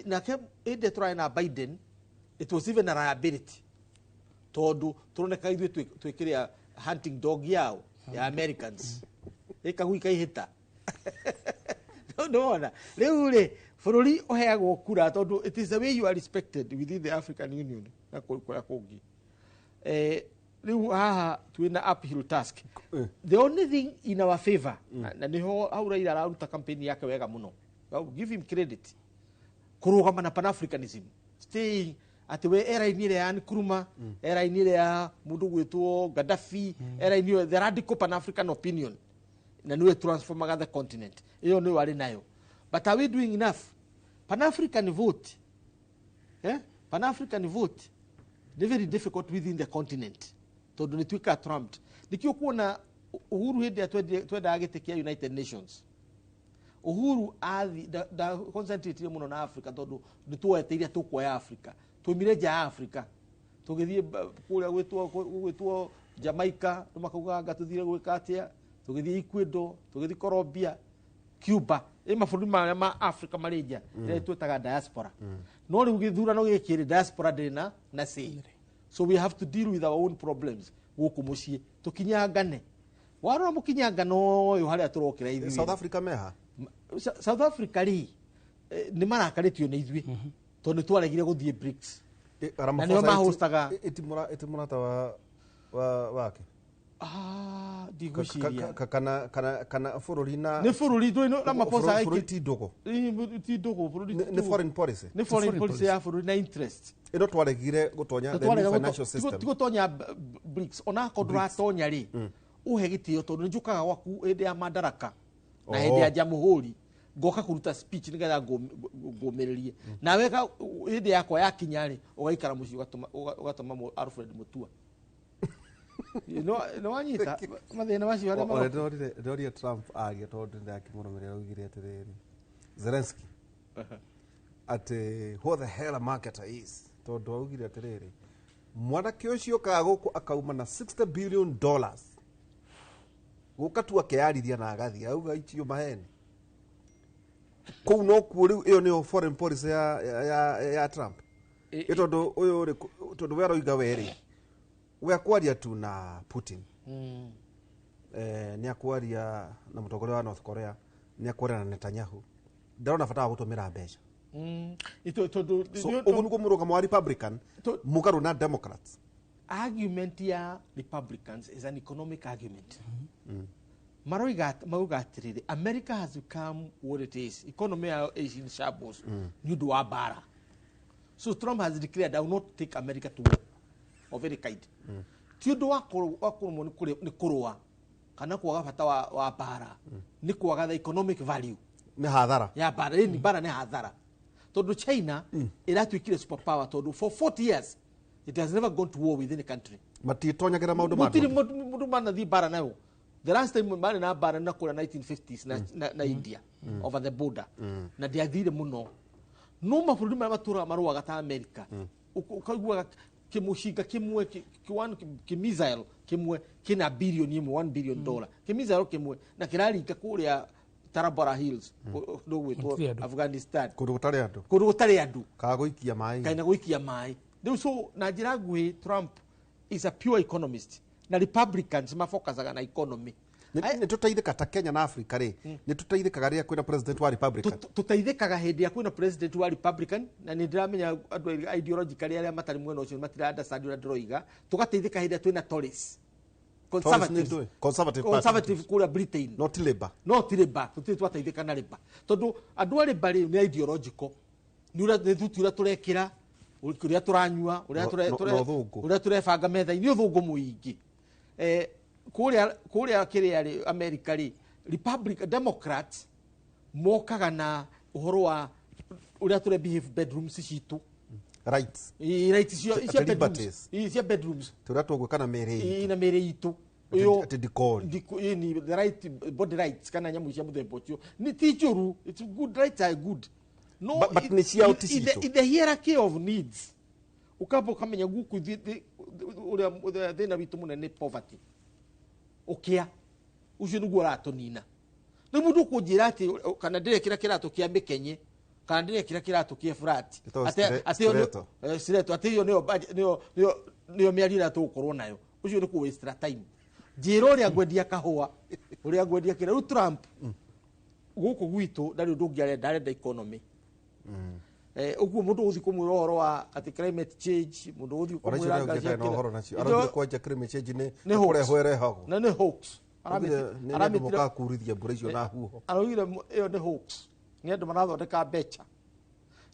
na ke inde try na Biden it was even a liability tondu turoneka ithu twikiria hunting dog yao ya Americans ikahuika ihita no riu bũrũri uheagwo kura tondu it is the way you are respected within the African Union na kura kungi riu haha twina uphill task. The only thing in our favor na niho Raila araruta campaign yake wega muno, give him credit, kurugama na pan-Africanism, staying ati we era inire ya Nkrumah, era inire ya mundu gwitwo Gaddafi, era inire the radical pan-African opinion na niwe transformaga the continent. Iyo ni wali nayo. But are we doing enough? Pan-African vote, Pan-African vote, they very difficult within the continent. Tondu ni twika trumped. Nikio kuona Uhuru hidi ya tweda agitekia United Nations. Uhuru athi da concentrate muno na Africa tondu nituweteria tukwa Africa. Tumireja Africa. Tugithie kuria gwitwo Jamaica, tumakauga gatuthire gwika atia, tugithie Ecuador, tugithie Colombia, Cuba. Mabũrũri ma Africa mareja. Twetaga diaspora. No riu githurano gikiri diaspora ndina na say. So we have to deal with our own problems. Guku mucii tukinyangane. Warora mukinyangano yo haria turokira ithui. South Africa meha. South Africa ri ni marakaritio ni ithui. Tondu twaregire guthie BRICS. Na ni mahostaga itimura ta wake. Diguciria. Kana bũrũri na ni bũrũri ndoi na maposa bũrũri ti ndogo. Ti ndogo bũrũri. Ni foreign policy. Ni foreign policy ya bũrũri na interest. Ino twaregire gutonya the financial system. Tigotonya BRICS ona kodra tonya ri. Uhe gitio tondu njukaga gwaku ende ya madaraka. Na ende ya jamhuri. Ngoka kuruta speech nigetha ngomererie. Na weka ende yakwa ya kinyari ugaikara muci ugatuma Alfred Mutua. No wanyita mathina macio haria ma Donald Trump agia tondu ndakimuromerera ugire atiriri Zelensky ati who the hell a marketer is tondu augire atiriri mwanake ucio ka guku akauma na $60 billion gukatua kearithia na agathia auga icio maheni kou no kuo riu iyo ni foreign policy ya Trump tondu uyu tondu we aroiga weri we akwaria tu na Putin ni akwaria na mutongoria wa North Korea ni akwaria na Netanyahu ndarona bata gutumira mbeca ugu nuko murugamo wa Republican mukaru na Democrats. Argument ya Republicans is an economic argument. mauga atiriri, America has become what it is. Economy is in shambles. Ni undu wa bara. So Trump has declared, I will not take America to war of any kind. Ti undu wa ni kurua kana kwaga bata wa bara ni kwaga the economic value ni hadhara ya bara ni bara ni hadhara. Tondu China iratuikire superpower tondu for 40 years it has never gone to war with any country. Matitonyagera maundu matu Mutu mana thi bara nayo. The last time mani na bara na kura 1950s na India over the border na diathire muno no mabũrũri marĩa matũraga marũaga ta America ukaiguaga kimushinga kimwe kimissile kimwe kina bilioni imwe $1 billion kimissile kimwe na kiraringa kuria Tarabara Hills no gwitwo Afghanistan kundu gutari andu kaguikia mai kaina guikia mai riu so na njira ngui Trump is a pure economist na Republicans mafocusaga na economy ni tutaithika ta Kenya na Africa ri ni tutaithikaga ria kwina president wa Republican tutaithikaga hindi ya kwina president wa Republican na ni ndiramenya andu ideologically aria matari mwena ucio matira understand ura ndiroiga tugateithika hindi ya twina Tories conservative kura Britain not Labour tuti twateithika na Labour tondu andu ari bari ni ideological ni ura thuti ura turekira uria turanyua uria turebanga metha ini uthungu muingi kuria kiri America ri Republican Democrats mokaga na uhoro wa uria ture behave bedrooms citu rights cia bedrooms turia tugwikana mere ina mere itu yo ni the right body rights kana nyamu cia muthemba ucio ni tichuru it's good rights are good no but ni cia utisitu in the hierarchy of needs ukapo kamenya guku uria thina witu munene poverty ukia ucio niguo ratonina ni mundu kunjira ati kana ndirekira kirato kia mikenye kana ndirekira kirato kia flat sireto ati yo niyo miarira tukorwo nayo ucio ni ku waste time njiro ria ngwendia kahua uria ngwendia kira Trump guku gwitu ndari ndungiare ndarenda economy uguo mundu uthi kumwira horo wa ati climate change mundu uthi kumwira ngacia no horo nacio arauga kwanja climate change ni kurehwere hago na ni hoax aramitira kurithia mbura icio na huho araugire iyo ni hoax ni andu marathondeka mbeca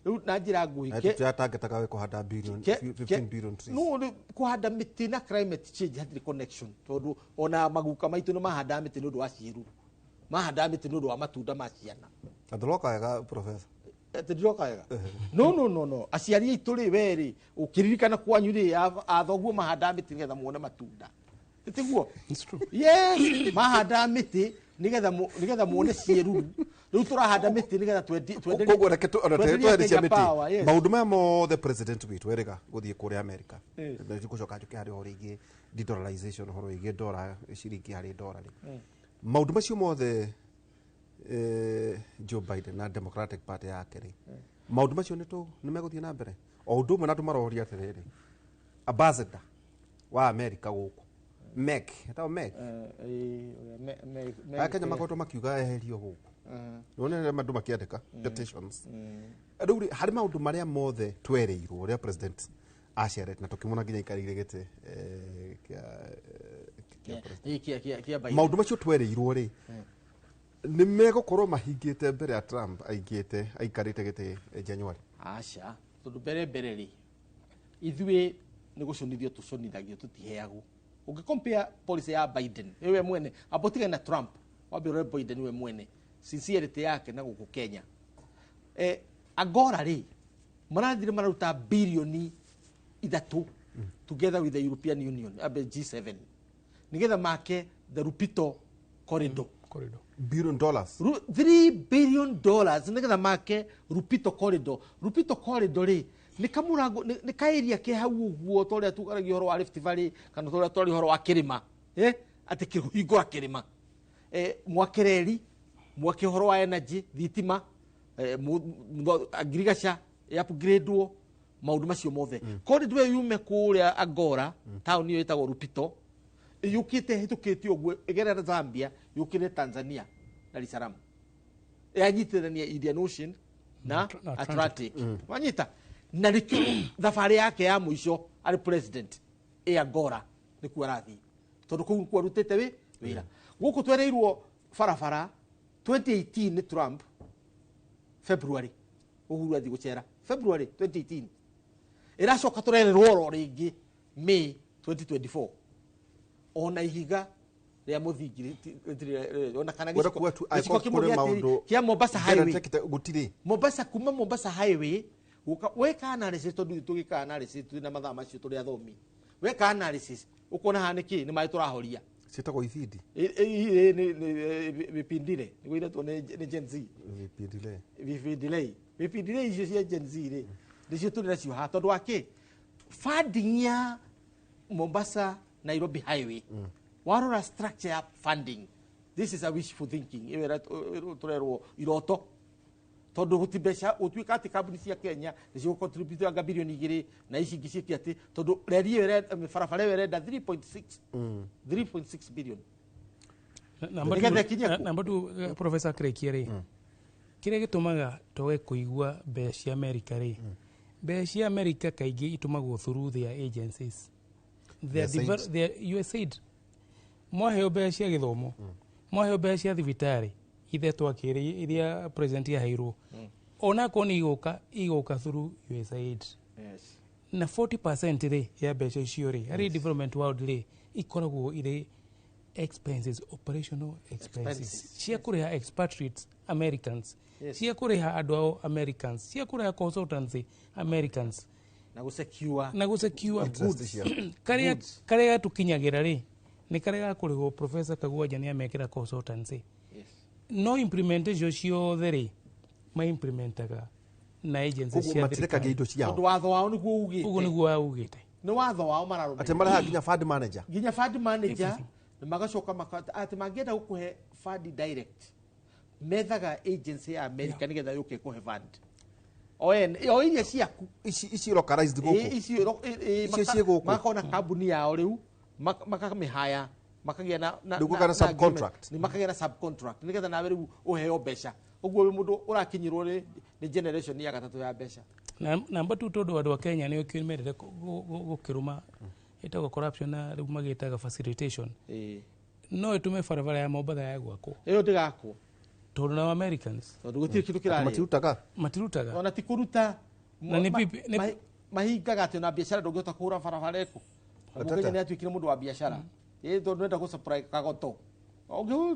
riu na njira nguike tuyatangetaga we kuhanda billion 15 billion trees no kuhanda miti na climate change hatiri connection tondu ona maguka maitu ni mahanda miti nundu wa ciiru mahanda miti nundu wa matunda ma ciana atholokaga professor tirokaga no aciari itu ri weri ukiririkana kwanyu ri athoguo mahanda miti nigetha muone matunda tiguo it's true yes mahanda miti nigetha muone cieru riu turahanda miti nigetha koguo reke twende cia miti maundu maya mothe president witu erega guthie kuria America ndi gucoka njuke hari horo igi de-dollarization horo igi dollar ciringi hari dollar maundu macio mothe Joe Biden na Democratic Party yake ri maundu macio ni meguthie na mbere o undu mwe na tumaroria atiriri ambassador wa America guku Meg Kenya makoto makiuga eherio guku none mandu makiandika petitions riu hari maundu maria mothe twereirwo ria president aciarete na tukimona nginya ikarire gite kia maundu macio twereirwo ri ni megukorwo mahingite mbere ya Trump aingite aikarite gite January acha tondu mbere ri ithui ni guconithio tuconithagio tutiheagwo ungicompare policy ya Biden ewe mwene abotige na Trump wabiro Biden we mwene sincerity yake na guku Kenya agora ri marathire mararuta bilioni 3 together with the European Union G7 nigetha make the Rupito corridor $1 billion $3 billion nigetha make Rupito corridor ri ni kamurango ni kairia ke hau uguo toria tukaragi horo wa Rift Valley kana toria tori horo wa Kirima ati kihingo Kirima mwakereri mwake horo wa energy thitima agriculture upgrade maundu macio mothe corridor yume kuria agora town iyo itagwo Rupito yukite hitukitio uguo igerera Zambia yukire Tanzania Dar es Salaam yanyitithania Indian Ocean na Atlantic wanyita na rikio thafari yake ya muico ari president agora ni kuarathi tondu kuu kwa rutete wira guku twereirwo barabara 2018 ni Trump February Uhuru athi gucera February 2018 iracoka turererwo ro ringi May 2024 ona ihiga ria muthingi ona kana giciko kimwe kia Mombasa highway gutiri Mombasa kuma Mombasa highway weka analysis tondu tugika analysis na mathaa macio turi athomi weka analysis ukona haniki ni mai turahoria citagwo ithindi vipindire niguiretwo ni Gen Z vipindire icio cia Gen Z ri nicio turi nacio ha tondu waki funding ya Mombasa Nairobi highway warora structure ya funding this is a wishful thinking turerwo iroto tondu gutibesha utwika ati kambuni cia Kenya nicio contribute anga bilioni 2 na ici ingi cieti ati tondu reri ere farafara ere 3.6 billion number 2 professor Krekiere kire gitumaga toge kuigua mbeca cia America ri mbeca cia America kaingi itumagwo through their agencies their USAID mwaheo mbeca cia githomo mwaheo mbeca cia thibitari ithe twakiri iria president ya hairwo ona ko ni igoka through USAID na 40% ri ya mbeca icio ri hari development world ri ikoragwo ire expenses operational expenses cia kuriha expatriates Americans cia kuriha andu ao Americans cia kuriha consultancy Americans na gusecure goods karia tukinyagira ri ni karia kurigwo professor Kagwanja ni amekira consultancy no implementation ciothe ri ma implementaga na agencies cia matirekaga indo ciao tondu watho wao niguo ugite uguo niguo augite ni watho wao mararumira ate maraha ginya fund manager na magacoka ati mangienda gukuhe fund direct methaga agency ya America nigetha yuke kuhe fund o iria ciaku ici localized guku ici guku makona kambuni yao riu makamihaya makagia na subcontract ni makagia na subcontract nigetha nawe riu uheo mbeca uguo mundu urakinyirwo ni generation ya gatatu ya mbeca namba tu tondu andu a Kenya ni ukimerere gukiruma itago corruption na riu magitaga facilitation no itume barabara ya Mombasa ya gwako iyo ndigakwo tondu na Americans tondu gutiri kindu kirari matirutaga ona ti kuruta na ni mahingaga ati na biashara ndungihota kuhura barabara eku Mukenya ni atwikire mundu wa biashara tondu nenda ku supply kagoto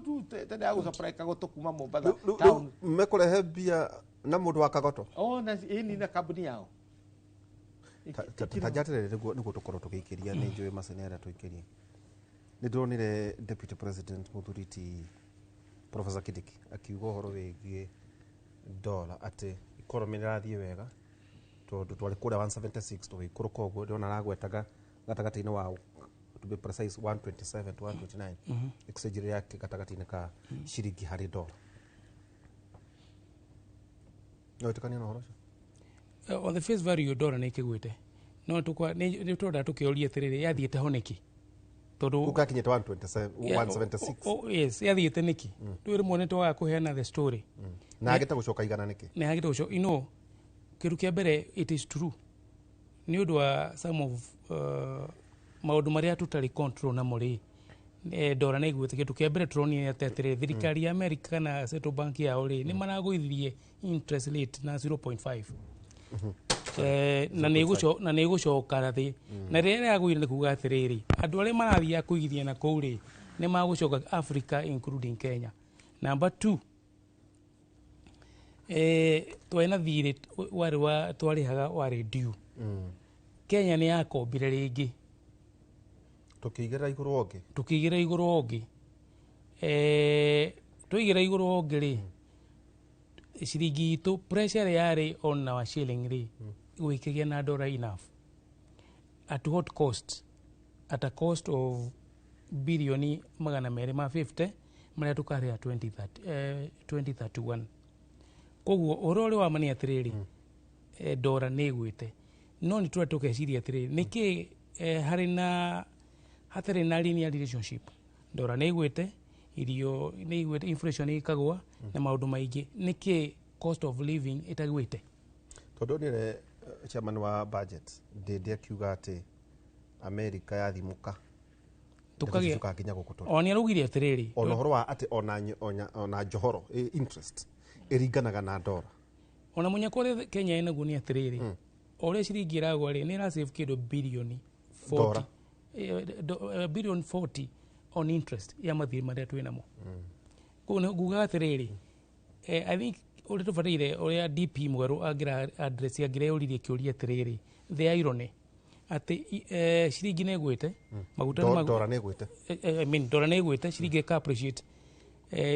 tu tende ya ku supply kagoto kuma Mombasa town mekurehe bia na mundu wa kagoto na ini na kambuni yao tajatere niguo tukorwo tugikiria ni njui masenera tuikirie ni ndonire deputy president muthuriti Professor Kidiki akiuga uhoro wigie dola ati economy irathie wega tondu twari kuria 176 tugikuruka uguo ndona aragwetaga gatagati-ini wa to be precise 127 to 129 exchange yake gatagati-ini ka shiringi hari dola no tukania na horo on the face value dollar ni kigwite no tukwa ni toda tukioria tiriri yathiete honeki tondu ukakinyete 127 176 yes yathiete niki twiri monete wa kuheana the story na agita gucoka igana niki na agita gucoka kiru kia mbere it is true ni undu wa some of maundu maria tutari control na muri dora na igwete kitu kia mbere troni ya tetere thirikari ya America na Central Bank ya ori ni maraguithie interest rate na 0.5 na nä gå coka thä na rä rä agwire nä kuga atä rä rä andå arä marathia kuigithia na kå rä nä magå coka Africa including Kenya. Number 2 twena thirä warä twarä haga warä due Kenya nä yakombire rä ngä tå kä igä ra igå rå ongä twaigä ra igå rå ongä rä ciringi itu pressure yari on our shilling ri wikigia na dollar enough at what cost at a cost of bilioni 250 maria tukaria 2031 koguo orore wa mani atiriri dollar ni gwite no ni tukeciria atiriri niki hatari na linear relationship dollar ni gwite irio ni gwite inflation ikagwa na maundu maingi niki cost of living itagwite tondu nire chairman wa budget ndindi akiuga ati America yathimuka tukagia tukaginya gukutura oni arugire atiriri ona horo wa ati ona johoro interest iringanaga na ndora ona munya kore Kenya ina guni atiriri ore ciringi iragwa ri ni ra save kido bilioni 40 billion 40 on interest ya mathiri maria twinamo kuna guga atiriri I think ore tufatire ore DP mweru agira address agira uririe kiuria atiriri the irony ati ciringi ne gwite maguta ni ndora ne gwite I mean ndora ne gwite ciringi ka appreciate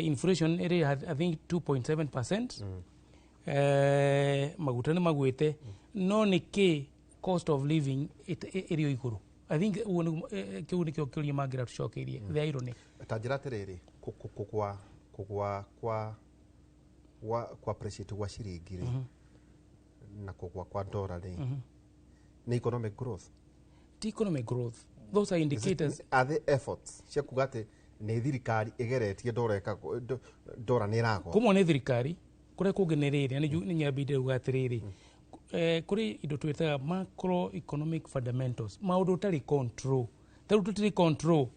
inflation ere I think 2.7% maguta ni magwite no ni ki cost of living ere iguru I think kiu ni kio kiuria magira tucokerie the irony tanjira atiriri kugwa kwa appreciate gwa ciringi ri na kugwa kwa ndora ri ni economic growth. The economic growth. Those are indicators. Are the efforts? Cia kuga ati ni thirikari igeretie ndora ni rago. Kumwo ni thirikari kuria kugenerere ni nyambire uga atiriri. Kuri indo twitaga macro economic fundamentals. Maundu tari control. Taru tutiri control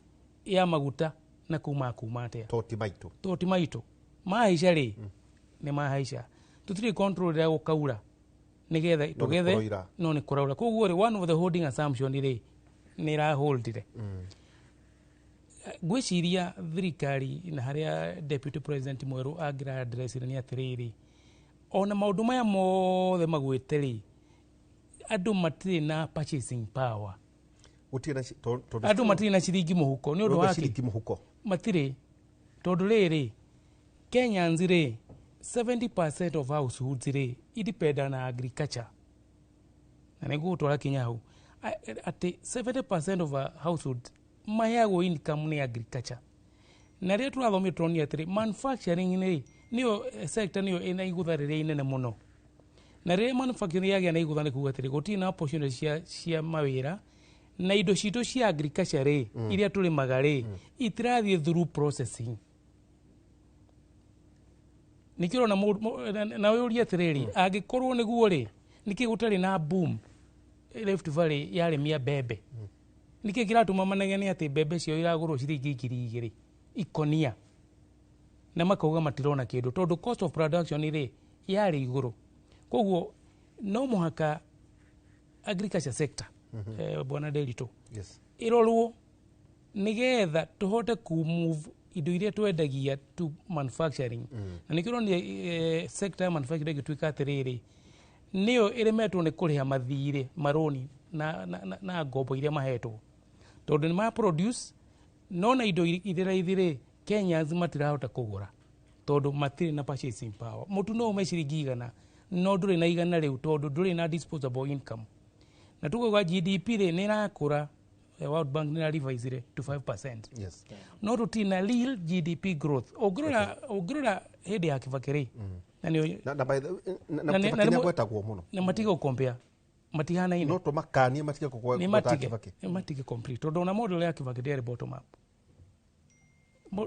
ya maguta na kuma atia. Toti maitu. Maisha ri ni maisha. Tutiri control ya gukaura. Nigetha togethe no ni kuraura koguo ri one of the holding assumption ri ni ra holdire gwiciria thirikari na haria deputy president mweru agira address ni atiriri ona maundu maya mothe magwite ri andu matiri na purchasing power andu matiri na ciringi muhuko ni undu wa ciringi muhuko matiri tondu riri Kenyans ri 70% of households ri depend on agriculture. Na nego twara Kenya hau. Ati 70% of households mayago income ni agriculture. Na ria turathomia turonia atiri manufacturing niyo sector niyo ina igutharire inene muno. Na ria manufacturing yagia na igutha ni kuga atiri gutina opportunity cia mawira na indo citu cia agriculture ri iria tuli magari itirathie through processing. Nikiro na uria atiriri agikorwo niguo ri niki gutari na boom Rift Valley yari mia bebe niki kiratuma manege ni ati bebe cio iragurwo ciringi 2,000 ikonia na makauga matirona kindu tondu cost of production ri yari iguru koguo no muhaka agriculture sector bwana Delito irorwo nigetha tuhote ku move indo iria twendagia to manufacturing na nikiro ni sector ya manufacturing gituika atiriri niyo iremetwo ni kuriha mathire maroni na ngombo iria mahetwo tondu ni ma produce no na indo iria ithire Kenyans matirahota kugura tondu matiri na purchasing power mutu no umeciringi igana no nduri na igana riu tondu nduri na disposable income na tuko GDP ri ni rakura World Bank ni revise to 5%. Yes. No rutina real GDP growth. Ogurura hedi ya Kibakiri. Na by the na gwetagwo muno. Na matiga compare. Matihana ine. No to makani matiga gweta Kibaki. Matiga complete. Tondu na model ya Kibakiri ya bottom up.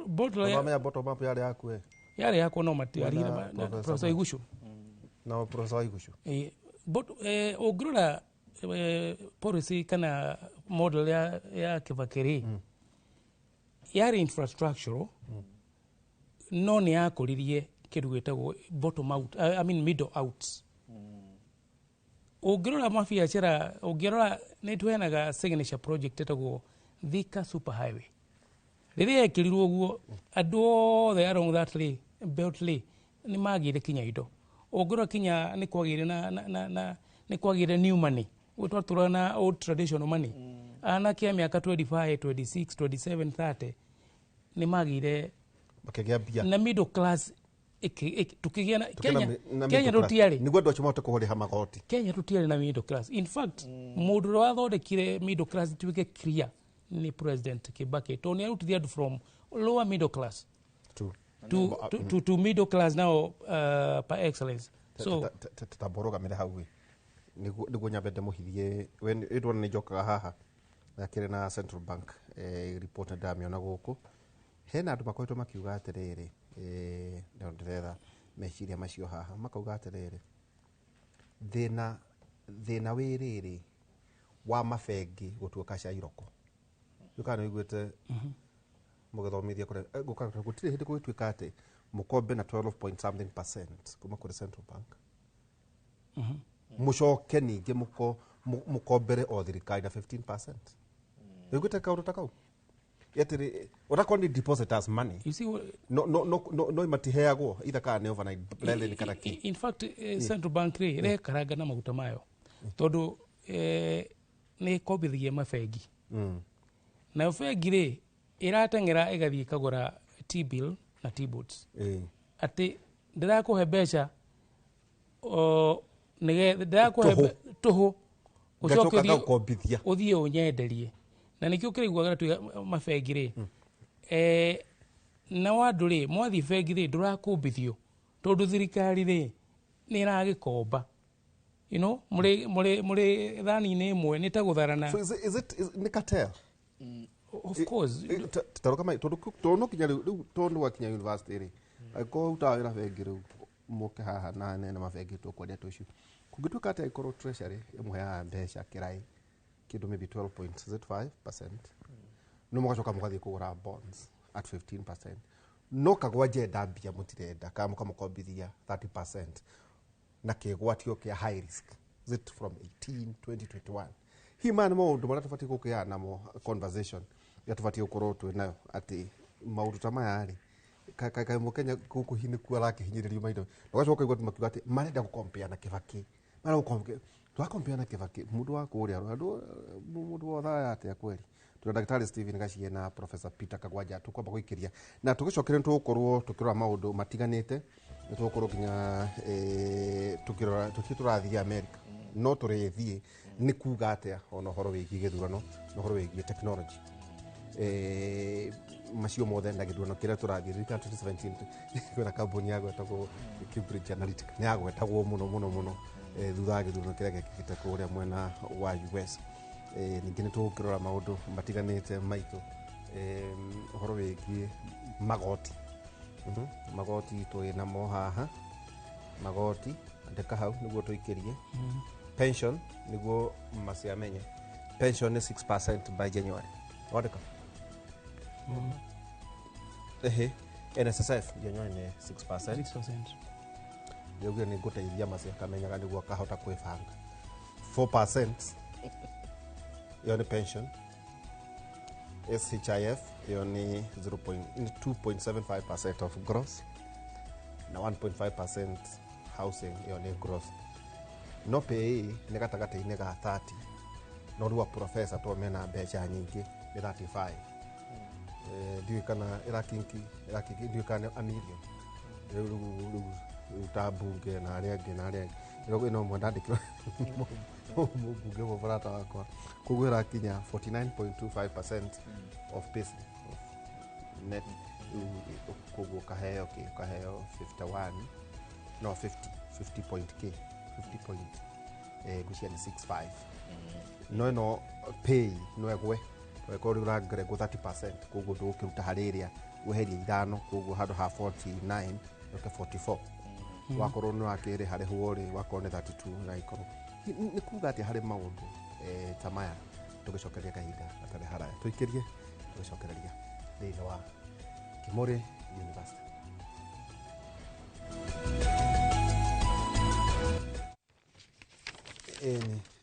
Bottom up yale yako yale yako no matiari na Professor Igushu. Na Professor Igushu. Ogurura policy kana model ya Kibakiri yari infrastructure no ni yakuririe kindu gwetagwo bottom out I mean middle out ogirora mabiacara ogirora ni twenaga signature project etagwo Thika super highway riria ekirirwo guo andu othe along that belt ni magire kinya indo ogirora kinya ni kwagire na ni kwagire new money wetwa turana old traditional money anake miaka 25 26 27 30 ni magire bakegea bia na middle class tukigia na Kenya rutiari ni gwedo chimote kuhuriha magoti Kenya rutiari na middle class in fact mundu wathondekire middle class tuwike clear ni president Kibaki toni arutithia andu from lower middle class to middle class now by excellence so taboroga mire hawi niguo nyambete muhithie we ndwona ni njokaga haha na kire na Central Bank report ndamiona guku hena andu makoitwo makiuga atiriri ndio ndiretha meciria macio haha makauga atiriri thina wiriri wa mabengi gutuika cairoko Yukana igwete mugethomithia kore gutire hindi gwituika ati mukombe na 12 point something % kuma kuri Central Bank. Mucoke ningi mukombere o thirikari na 15%. Igwete kaundu takau. Yetiri urakoni deposit as money. You see no imatiheagwo either kana overnight lending kana ki. In fact Central Bank re karanga na maguta mayo. Tondu ni kombithagia mabengi. Na bengi ri iratengera igathii kagura T-bill na T-bonds. Ati ndirakuhe mbeca ndirakuhe tuhu ucoke ukombithia uthie unyenderie. Na nikio kiriguaga tu mabengi ri na wandu ri mwathi bengi ri ndurakumbithio tondu thirikari ri ni iragikomba. You know, mure thani ni imwe ni ta gutharana. So is it ni cartel? Of course. Taroka mai tono kinya tono wakinya university ri. Ko utawira bengi ru muke haha na ne na mabengi to kwendia tucu. Kugituka ati ikoro treasury imwe ya mbeca kirai kido maybe 12.5%. No mugacoka mugathie kugura bonds at 15%. No kagwa jenda mbia mutirenda kama mukamukombithia 30%. Na kigwatio kia high risk. Is it from 2021? Hi man maundu maria tubati gukia namo conversation ya tubati gukorwo twi nayo ati maundu ta maya ri kai mukenya guku hini kuara kihinyiririo maido nogacoka igwa tumakiuga ati marenda gukompea na Kibaki mara gukompea twakompea na Kibaki mundu wa kuria mundu wa thaya ati kweli tuna Daktari Stephen Gachie na Professor Peter Kagwanja tukwamba guikiria na tugicokere tugukorwo tukirora maundu matiganite tugukorwo kinya tukiturathia America no turethie ni kuga atia ona horo wigi githurano no horo wigi technology macio mothe ndagithurano kira turathie rika 2017 kwina kambuni ya gwetagwo Cambridge Analytica ni agwetagwo muno thutha githurano kira gekite kuria mwena wa US. Ningi nitugukirora maundu matiganite maitu horo wigi magoti magoti twina mo haha magoti ndeka hau niguo tuikirie pension niguo masiamenye pension is 6% by January wadeka NSSF January ni 6%. Ndio ni guteithia masiakamenyaga niguo kahota kwifanga 4% yo ni pension. SHIF yo ni 2.75% of gross na 1.5% housing yo ni gross. No pay ni gatagati-ini ga 30 no ruwa professor to mena mbeca nyingi ni 35. Ndiyo kana irakinki ndiyo kana a million utabunge na aria ndio ino mwandandikira mbunge wa barata wakwa kugwira kinya 49.25% of pay of net kugo kaheo 51 no 50 point k 50 point gucia ni 65 no pay no egwe ko rura ngre go 30% kugo ndukiruta hariria weheria ithano kugo hado ha 49 yoke 44 wakorwo no akire hari huori wakorwo ni 32 na ikoro ni kuga ati hari maundu tamaya tugicokeria kahinda atari haraya tuikirie tugicokereria thina wa Kimuri University.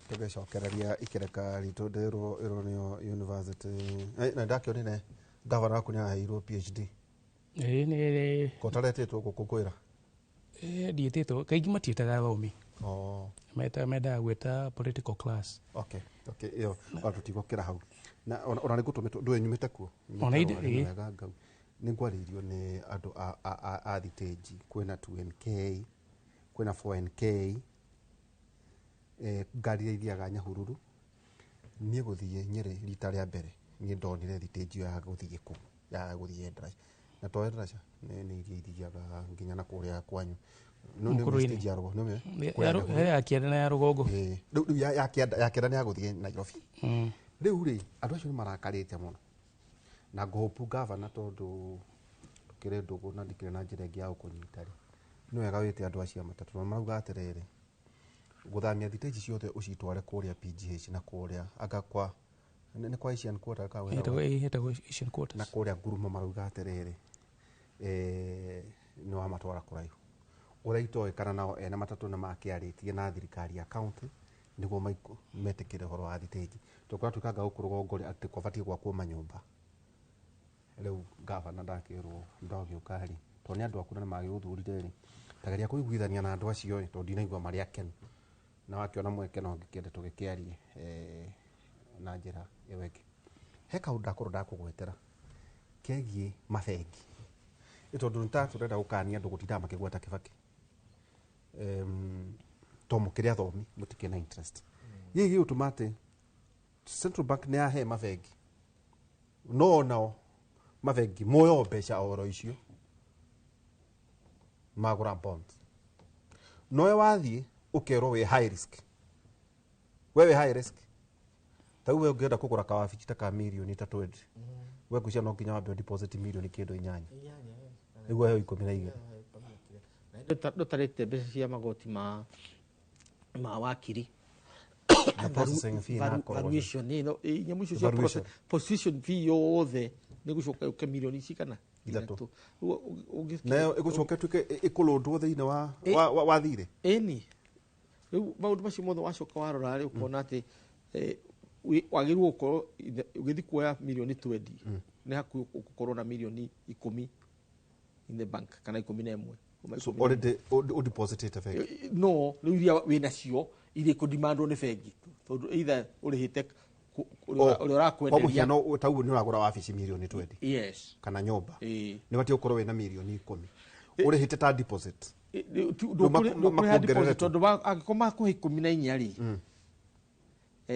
Tugicokereria ikireka ritu ndiro ironio university na ndakionine gavana kunya hairwo PhD ni kotaretetwo gukukwira dietito kaigi matietaga thomi menda gweta political class. Okay iyo watu tigokira hau na ona ni gutumito ndwe nyumite kuo wega ngau ni ngwaririo ni andu a thiteji kwina 2NK kwina 4NK ngari ithiaga Nyahururu nie guthie Nyeri rita ria mbere nie ndonire thiteji ya guthie ku ya guthie Ndara na to Ndara ni ithiaga nginya na kuria kwanyu no ni stage ya rogo no me ya kienda ya rugongo ya kienda ni aguthie Nairobi riu ri andu acio ni marakarite muno na ngopu governor tondu tukire ndugu na ndikire na njira ingi ya kunyita ri no wega wite andu acio matatu marauga atiriri guthamia thiteji ciothe ucitware kuria PGH na kuria anga kwa nĩ kwa Asian Quarter ka hetagwo Asian Quarters na kũrĩa Ngurumo marauga atĩrĩrĩ nĩ wa matwara kũraihu ũrĩa itoĩ kana nao ene matatũ nĩ makĩarĩtie na thirikari ya county nĩguo metĩkĩre ũhoro wa thitĩnji tũkorwo twĩkanga gũkũ rũgongo atĩ kwabatiĩ gwakwo manyũmba rĩu gavana ndakĩrwo ndagĩũka rĩ tondũ nĩ andũ akũrũ nĩ magĩgũthurire rĩ tageria kũiguithania na andũ acio tondũ ndinaigua marĩ akenu na wakĩona mweke no ngĩkĩende tũgĩkĩarie na njĩra ĩyo ĩngĩ he kaũndũ ndakorwo ndakũgwetera kegiĩ mabengi tondũ nĩ ta tũrenda gũkania andũ gũtindaga makĩgweta Kĩbakĩ to mũkĩrĩ athomi mũtikĩ na interest gĩgĩ gĩgũtũma atĩ Central Bank nĩ yahe mabengi no nao mabengi moyo mbeca oro icio magũra bonds nowe wathiĩ ũkerwo wĩ high risk wewe high risk tau we ũngĩenda kũgũra kawabici ta ka mirioni ta 20 we ngũcia no nginya wambe deposit mirioni kĩndũ 8 nĩguo heo 12 ndotarĩte mbeca cia magoti ma wakiri processing fee na valuation nyamũ icio cia position fee yothe nĩ gũcoka ũke mirioni ici kana ithatũ nayo ĩgũcoka tuĩke ĩkũlũndwo thĩinĩ wa thirĩ ĩni rĩu maũndũ macio mothe wacoka warora rĩ ũkona atĩ wagĩrĩirwo gũkorwo ũgĩthiĩ kuoya mirioni 20 nĩ hakuhĩ gũkorwo na mirioni 10 in the bank kana 11 so already deposited bengi no rĩu iria wĩnacio iria ikũdimandwo nĩ bengi tondũ either ũrĩhĩte ũrĩa ũrakwenderia kwa mũhiano taguo nĩ ũragũra wabici mirioni 20 yes kana nyũmba nĩ batiĩ gũkorwo wĩna mirioni 10 ũrĩhĩte ta deposit ndũkũrĩha deposit tondũ angĩkorwo makũhe 14 rĩ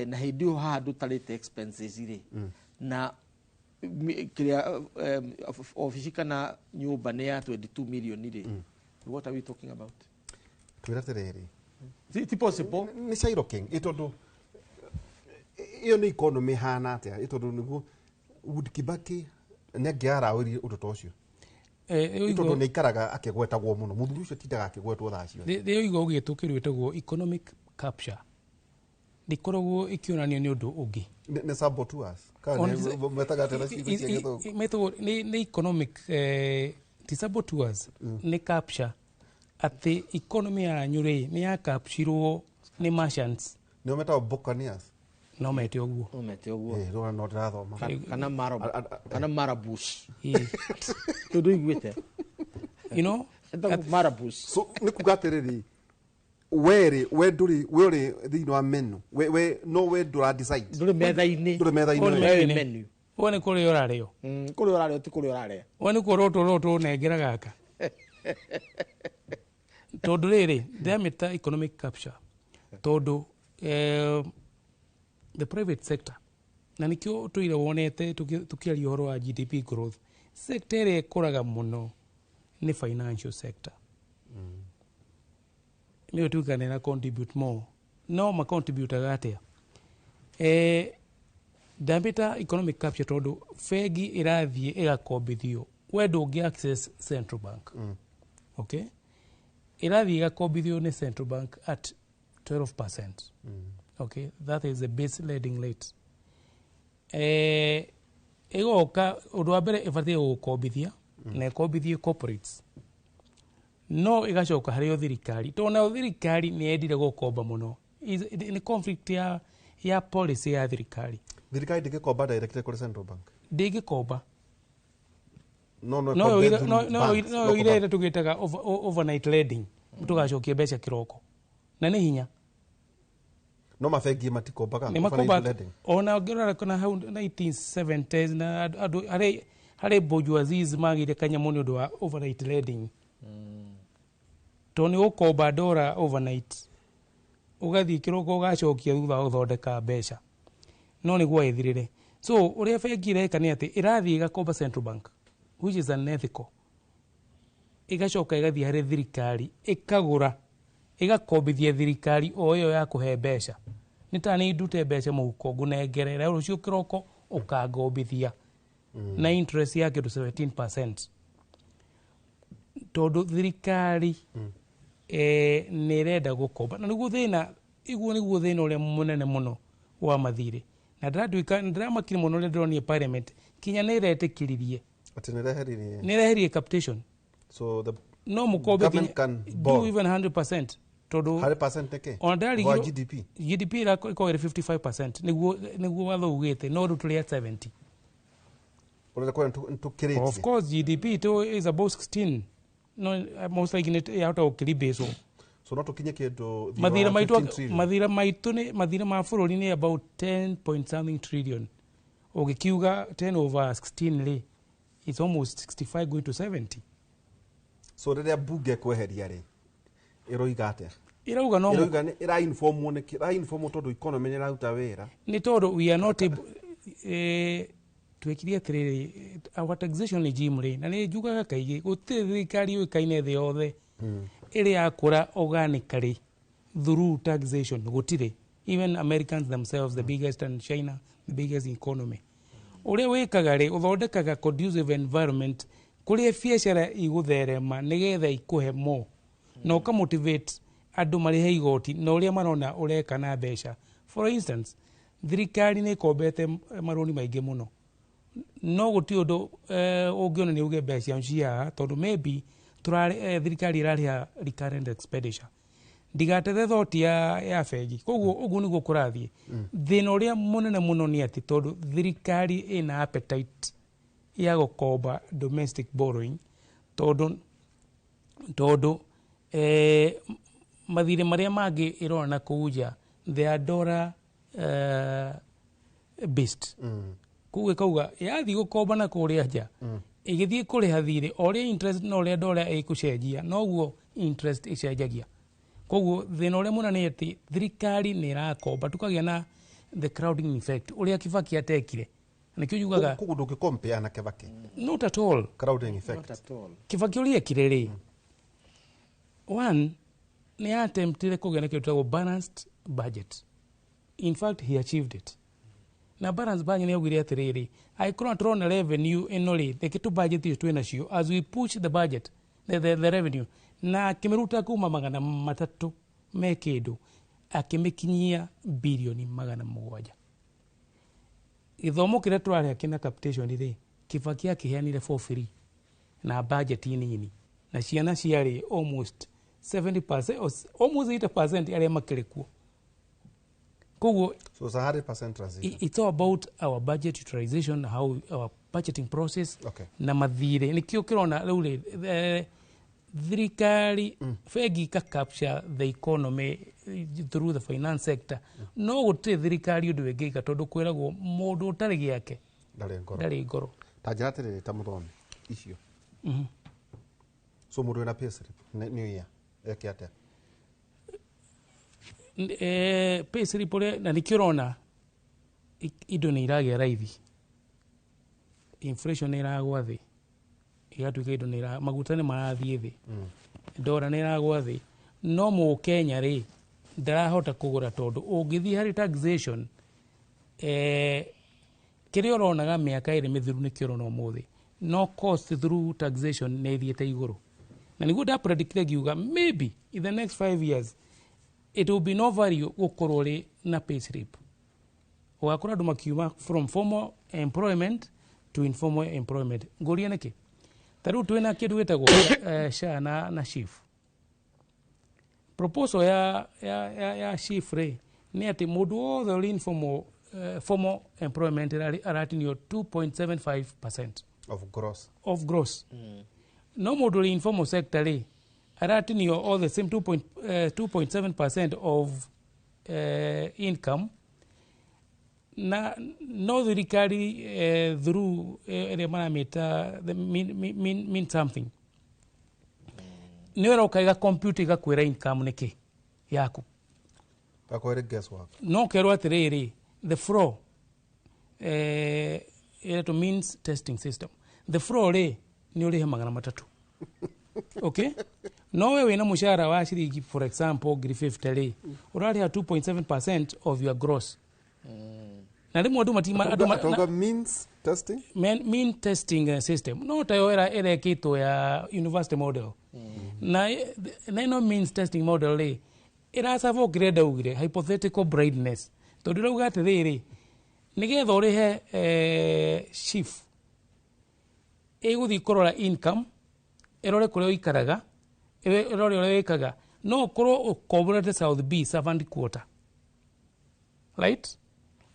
na hĩndĩ ĩyo haha ndũtarĩte expenses rĩ na kĩrĩa ofici kana nyũmba nĩ ya 22 million rĩ what are we talking about twĩra atĩrĩrĩ ti possible nĩ Cairo King tondũ iyo nĩ economy hana atĩa tondũ nĩguo Wood Kibaki nĩ angĩaraũrie ũndũ ta ũcio tondũ nĩ ikaraga akĩgwetagwo mũno mũthuri ũcio tindaga akĩgwetwo thaa ciothe rĩo igua ũgĩtũkĩrwo ĩtagwo economic capture ndikoragwo ikionanio nĩ ũndũ ũngĩ nĩ saboteurs kana metaga tena ciugo cia gĩthũngũ metagwo nĩ economic ti saboteurs nĩ capture atĩ economy yanyu rĩ nĩ ya capturewo nĩ merchants nĩ metagwo buccaneers no mete ũguo rona no ndĩrathoma kana marabus tondũ iguĩte marabus so nĩ kuga atĩrĩrĩ we ndũrĩ thĩinĩ wa menu no we ndũra decide ndũrĩ metha-inĩ menu wone kũrĩa ũrarĩo ti kũrĩa ũrarĩa wone kũrĩa ũnengera gaka tondũ rĩrĩ ndĩramĩta economic capture tondũ the private sector na nĩkĩo tũire wonete tũkĩaria ũhoro wa GDP growth sector ĩrĩa ĩkũraga mũno nĩ financial sector nĩyo tuikane na contribute more no ma contribute atĩa ndambĩta economic capture tondũ bengi ĩrathiĩ ĩgakombithio we ndũngĩ access Central Bank okay ĩrathiĩ ĩgakombithio nĩ Central Bank at 12%. Okay, that is the base lending rate. Ĩgoka ũndũ wa mbere ĩbatiĩ gũkombithia na ĩkombithie corporates no ĩgacoka harĩ thirikari tondũ nayo thirikari nĩ yendire gũkomba mũno nĩ conflict ya policy ya thirikari ndĩgĩkomba direct kũrĩ Central Bank ndĩgĩkomba no ire tũgĩtaga overnight lending tũgacokia mbeca kĩroko na nĩ hinya no mabengi matikombaga overnight lending ona ngĩrora kana hau 1970s na andũ harĩ bourgeoisie magire kanyamũ nĩ ũndũ wa overnight lending to nĩ gũkomba ndora overnight ũgathiĩ kĩroko ũgacokia thutha wa gũthondeka mbeca no nĩguo ethirĩre so ũrĩa bengi ĩreka nĩ atĩ ĩrathiĩ ĩgakomba Central Bank which is unethical ĩgacoka ĩgathiĩ harĩ thirikari ĩkagũra ĩgakombithia thirikari o ĩyo ya kũhe mbeca nĩ ta nĩ ndute mbeca mũhuko ngũnengerera rũciũ kĩroko ũkangombithia na interest yake 17%. Tondũ thirikari nĩ ĩrenda gũkomba na nĩguo thĩna ũrĩa mũnene mũno wa mathirĩ na ndĩramakire mũno rĩrĩa ndĩronie parliament kinya nĩ ĩretĩkĩririe Ati nĩreheririe. nĩreherie capitation So the no mũkombe government can do borrow even 100% tondũ 100% nĩkĩ? ona Wa ndarigirwo GDP. GDP ĩkoragwo ĩrĩ 55% nĩguo watho ugĩte no rĩu tũrĩ at 70. Ũrenda kwenda nĩtũkĩrĩtie. Of course GDP to is about 16 no most likely yahota gũkĩribĩcwo So no tũkinye kĩndũ mathira wa maitũ 15 trillion. mathira maitũ nĩ mathira ma bũrũri nĩ about 10 point something trillion ũgĩkiuga 10 over 16 rĩ it's almost 65 going to 70. So rĩrĩa bunge kweheria rĩ ĩroiga atĩa? Irauga no Ĩroiga nĩ ĩra-informwo nĩkĩ? Ĩra-informwo tondũ economy nĩ ĩraruta wĩra. nĩ tondũ we are not able twĩkirie atĩrĩrĩ our taxation regime rĩ na nĩ njugaga kaingĩ gũtirĩ thirikari yũĩkaine thĩ yothe ĩrĩ yakũra organically through taxation gũtirĩ. Even Americans themselves, the biggest, and China, the biggest economy. Ũrĩa wĩkaga rĩ ũthondekaga conducive environment kũrĩa biacara igũtherema nĩgetha ikũhe mo na ũkamotivate andũ marĩhe igoti na ũrĩa marona ũreka na mbeca. For instance, thirikari nĩ ĩkombete marũni maingĩ mũno no gũtirĩ ũndũ ũngĩona nĩ uge mbeca ciaha tondũ maybe thirikari ĩrarĩha recurrent expenditure ndigatete thoti ya bengi koguo ũguo nĩguo kũrathiĩ. Thĩna ũrĩa mũnene mũno nĩ atĩ tondũ thirikari ĩna appetite ya gũkomba domestic borrowing tondũ mathirĩ marĩa mangĩ ĩrona na kũu nja they are dollar based. Koguo ĩkauga yathiĩ gũkomba na kũrĩa nja ĩgĩthiĩ kũrĩha thirĩ o ũrĩa interest na ũrĩa dollar ĩkũcenjia noguo interest ĩcenjagia. Koguo thĩna ũrĩa mũnene nĩ atĩ thirikari nĩ ĩrakomba tukagĩa na the crowding effect ũrĩa Kibaki atekire. Nĩkĩo yugaga Koguo ndũngĩcompare na Kibaki. Not at all. Crowding effect. Not at all. Kibaki ũrĩa ekire rĩ one nĩ attemptire kũgĩa na kĩndũ gĩtagwo balanced budget. In fact he achieved it. Na balance budget nĩ augire atĩrĩrĩ angĩkorwo tũrona revenue ĩno rĩ reke tu budget icio twĩ nacio as we push the budget the revenue na akĩmĩruta kuma 300 me kĩndũ akĩmĩkinyia bilioni 700. Gĩthomo kĩrĩa tũrarĩha kĩna capitation rĩ Kibaki akĩheanire for free na budget nini na ciana ciarĩ almost 70% almost 80% arĩa makĩrĩ kuo. Koguo So it's 100% transition. it's all about our budget utilization, how our budgeting process. Okay. Na mathire nikio kirona rĩu rĩ thirikari bengi ka capture the economy through the finance sector. No gũtirĩ thirikari ũndũ ĩngĩka tondũ kwĩragwo mũndũ ũtarĩ gĩake ndarĩ ngoro. Ta njĩra atĩrĩrĩ ta mũthoni icio. So mũndũ wĩna payslip new year eke atĩa? Payslip na nikio ũrona indo nĩ iragĩa raithi. Inflation nĩ iragwa thĩ. Igatuĩka indo nĩ maguta nĩ marathiĩ thĩ. Ndora nĩ iragwa thĩ. No Mũkenya rĩ ndarahota kũgũra tondũ ũngĩthiĩ harĩ taxation kĩrĩa ũronaga mĩaka ĩrĩ mĩthiru nĩkĩo ũrona ũmũthĩ. No cost through taxation nĩ ĩthiĩte igũrũ. Na nĩguo ndapredict ngiuga maybe in the next 5 years it will be no value gũkorwo rĩ na payslip. Ũgakora andũ makiuma from formal employment to informal employment. Ngũria nĩkĩ? Tarĩu twĩna kĩndũ gĩtagwo SHA na SHIF. Proposal ya SHIF rĩ nĩ atĩ mũndũ wothe ũrĩ informal formal employment aratinio 2.75% of gross. No mũndũ ũrĩ informal sector rĩ aratinio all the same 2.7% of income. Na no thirikari through ĩrĩa maramĩta mean something nĩ wĩra ũkaiga computer igakwĩra income nĩkĩ yaku akwĩra guesswork. No kerwo atĩrĩrĩ the floor to means testing system the floor rĩ nĩ ũrĩhe 300. Okay, no we wĩna mũcara wa ciringi for example ngiri 50 rĩ ũrarĩha 2.7% of your gross. Na rĩmwe andũ means testing mean testing system no tayo ĩrekĩtwo ya university model. Na ĩno means testing model ĩracaba ũkĩrenda ugire hypothetical brightness tondũ rauga atĩrĩrĩ nigetha urihe chief iguthi kurora income erore kuria uikaraga erore uria wikaga no korwo ukomborete South B servant quarter, right?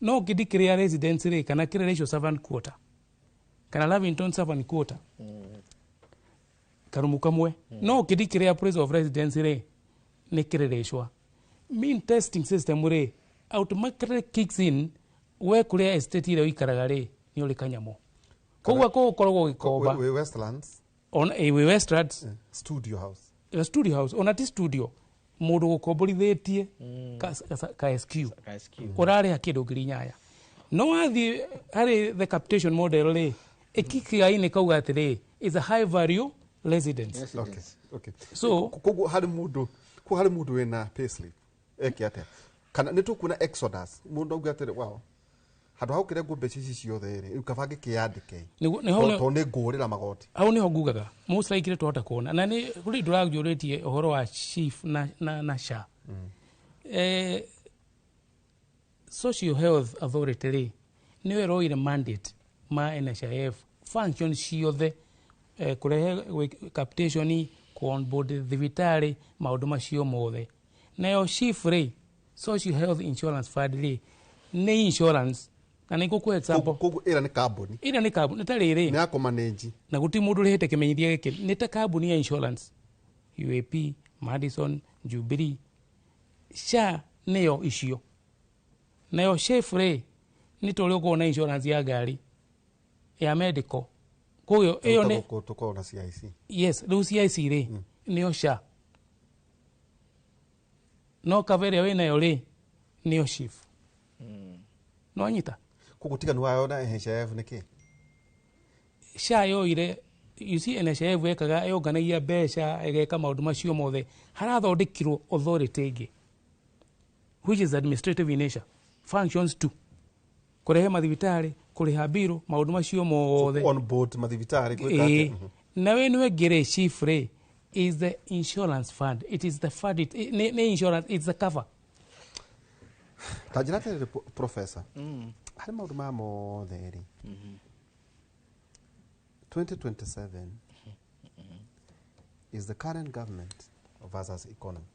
No kidikira residence rate kana kire ratio servant quarter kana Lavington servant quarter karumu kamwe no kidikira place of residence rate ni kire ratio mean testing system rate automatically kicks in we kuria estate ile uikaraga rate ni uri kanyamo koguo ko korwo gikomba we Westlands on a we Westlands studio house a studio house on a studio mundu gukomborithitie ka SQ urare hakindo ngirinyaya no athi hari the capitation model ri ikikia ine kauga atiri is a high value residence. Okay. So koguo hari mundu wina payslip ate kana ni tukuna exodus mundu auga atiri wow handu hau kire ngumbe cici ciothe ri ukabange kiandike to ni ngurira magoti au ni ho ngugaga most likely tuhota kuona na ni kuri nduragjuritie uhoro wa chief na sha social health authority ri ni weroire mandate ma NHIF function ciothe kurehe capitation ku onboard thibitari maundu macio mothe nayo chief ri social health insurance fund ri ni insurance na niko ku example koguo ira ni company nitariri ni ako manage na guti mundu rihete kimenyithia giki ni ta company ya insurance UAP Madison Jubilee sha niyo icio nayo chef ri ni tole uko na insurance ya gari ya medical koyo eyo ni tuko na CIC yes ru CIC ri niyo sha no kavere we nayo ri niyo chief no anyita kugutika nuwayo na NHIF niki sha yo ire you see NHIF ekaga yonganagia besha egeka maundu macio mothe harathondekirwo authority ingi which is administrative in nature functions to kurehe mathibitari kuriha biro maundu macio mothe on board mathibitari na we niwe gere chief re is the insurance fund it is the fund ne insurance it's the cover tajirate professor hari maundu ma mothe ri 2027 is the current government versus economy.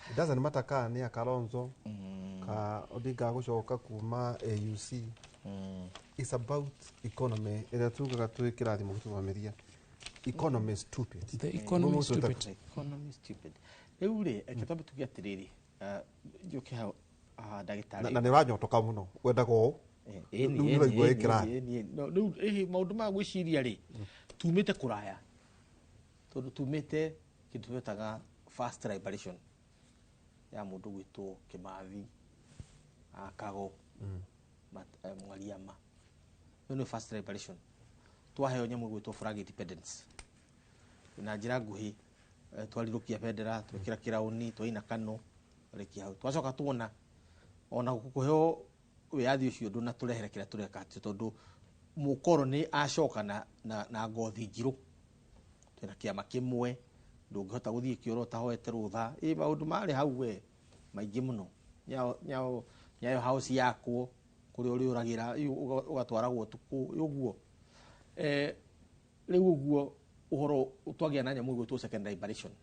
It doesn't matter ka ni Kalonzo ka Odinga gucoka kuma AUC. It's about economy. Ira tugaga twikirathimo gutubamiria economy is stupid. The economy is stupid. Economy is stupid. Eure ekitabu tugiatiriri njuke ha dagitari na ni ranyotoka muno wendago no maundu ma gwiciria ri tumite kuraya tondu tumite kindu twetaga fast liberation ya mundu gwitwo Kimathi akago mwaliama no fast liberation twaheo nyamu gwitwo flag independence na njira nguhi twalirukia bendera twikira kirauni twaina kano rekia hau twacoka tuona ona gukuheo wiathi ucio ndu na turehere kira tureka tondu mukoroni acoka na ngothi njiru twina kiama kimwe ndungihota guthie kioro tahoete rutha maundu mari hau we maingi muno nyayo house yakwo kuri uri uragira ugatwaragwo tuku uguo riu uguo uhoro utwagia na nyamu gwitwo second liberation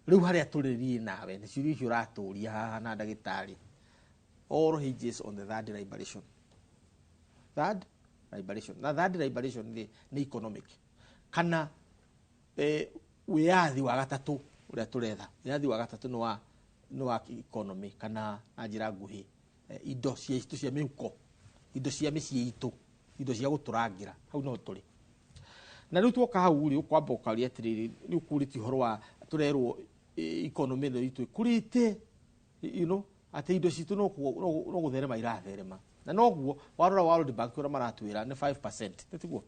riu haria turirie nawe ni ciuri icio uraturia haha na ndagitari all hinges on the third liberation. Third liberation ni economic kana wiathi wa gatatu uria turetha wiathi wa gatatu no wa economy kana ajira nguhi indo cia miuko indo cia micii itu indo cia guturangira hau no turi na riu twoka hau ri ukwamba ukaria atiriri riu kuriti horo wa turerwo economy no itu kurite ati indo citu no gutherema iratherema na noguo warora World Bank ura maratwira ni 5% tiguo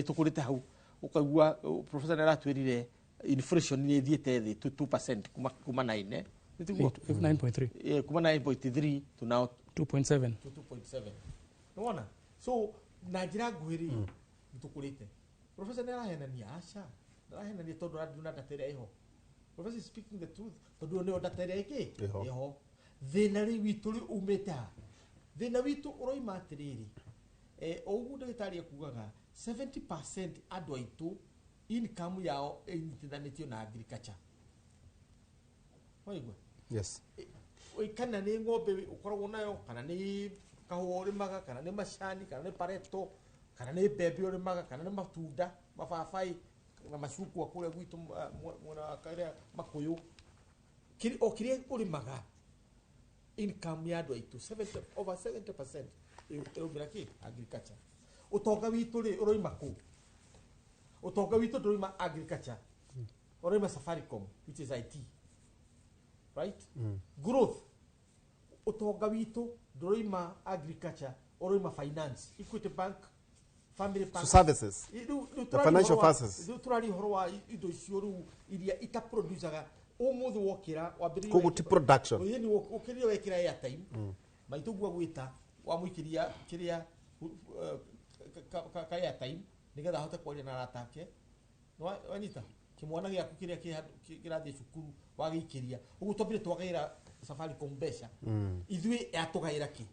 tukurite hau ukaigua professor aratwirire inflation ni thiete thi 2% kuma 9 tiguo 9.3 kuma 9.3 to now 2.7 unaona so na njira nguhiri tukurite professor arahenania acha arahenania tondu nduna datere iho professor speaking the truth tondu ne datere iki iho thina ri witu ri umeta thina witu uroima atiriri oguo ndagitari akugaga 70% andu aitu income yao inyitithanitio na agriculture. Waigua? Yes. Kana ni ng'ombe ukoragwo nayo, kana ni kahũa ũrĩmaga, kana ni macani, kana ni pareto, kana ni mbembe ũrĩmaga, kana ni matunda, mababai na macungwa kũrĩa gwitũ mwena kĩrĩa Makũyũ. O kĩrĩa ũrĩmaga income ya andũ aitũ over 70% ĩrũmĩra kĩ agriculture. Ũtonga witũ rĩ ũroima kũ? Ũtonga witũ ndũroima agriculture, ũroima Safaricom, which is IT, right? Growth, ũtonga witũ ndũroima agriculture, ũroima finance, Equity Bank, Family Bank, so services, the financial services. Turari horo wa indo icio rĩu iria itaproducaga umuthi wokira wambiriria koguo ti production. Yeni ukiria wekira airtime maitugwa gwita wamuikiria kiria ka airtime nigetha ahote kwaria na aratake wanyita kimwana giaku kiria kirathie cukuru wagikiria uguo tobire twagaira Safaricom mbeca ithui yatugaira ki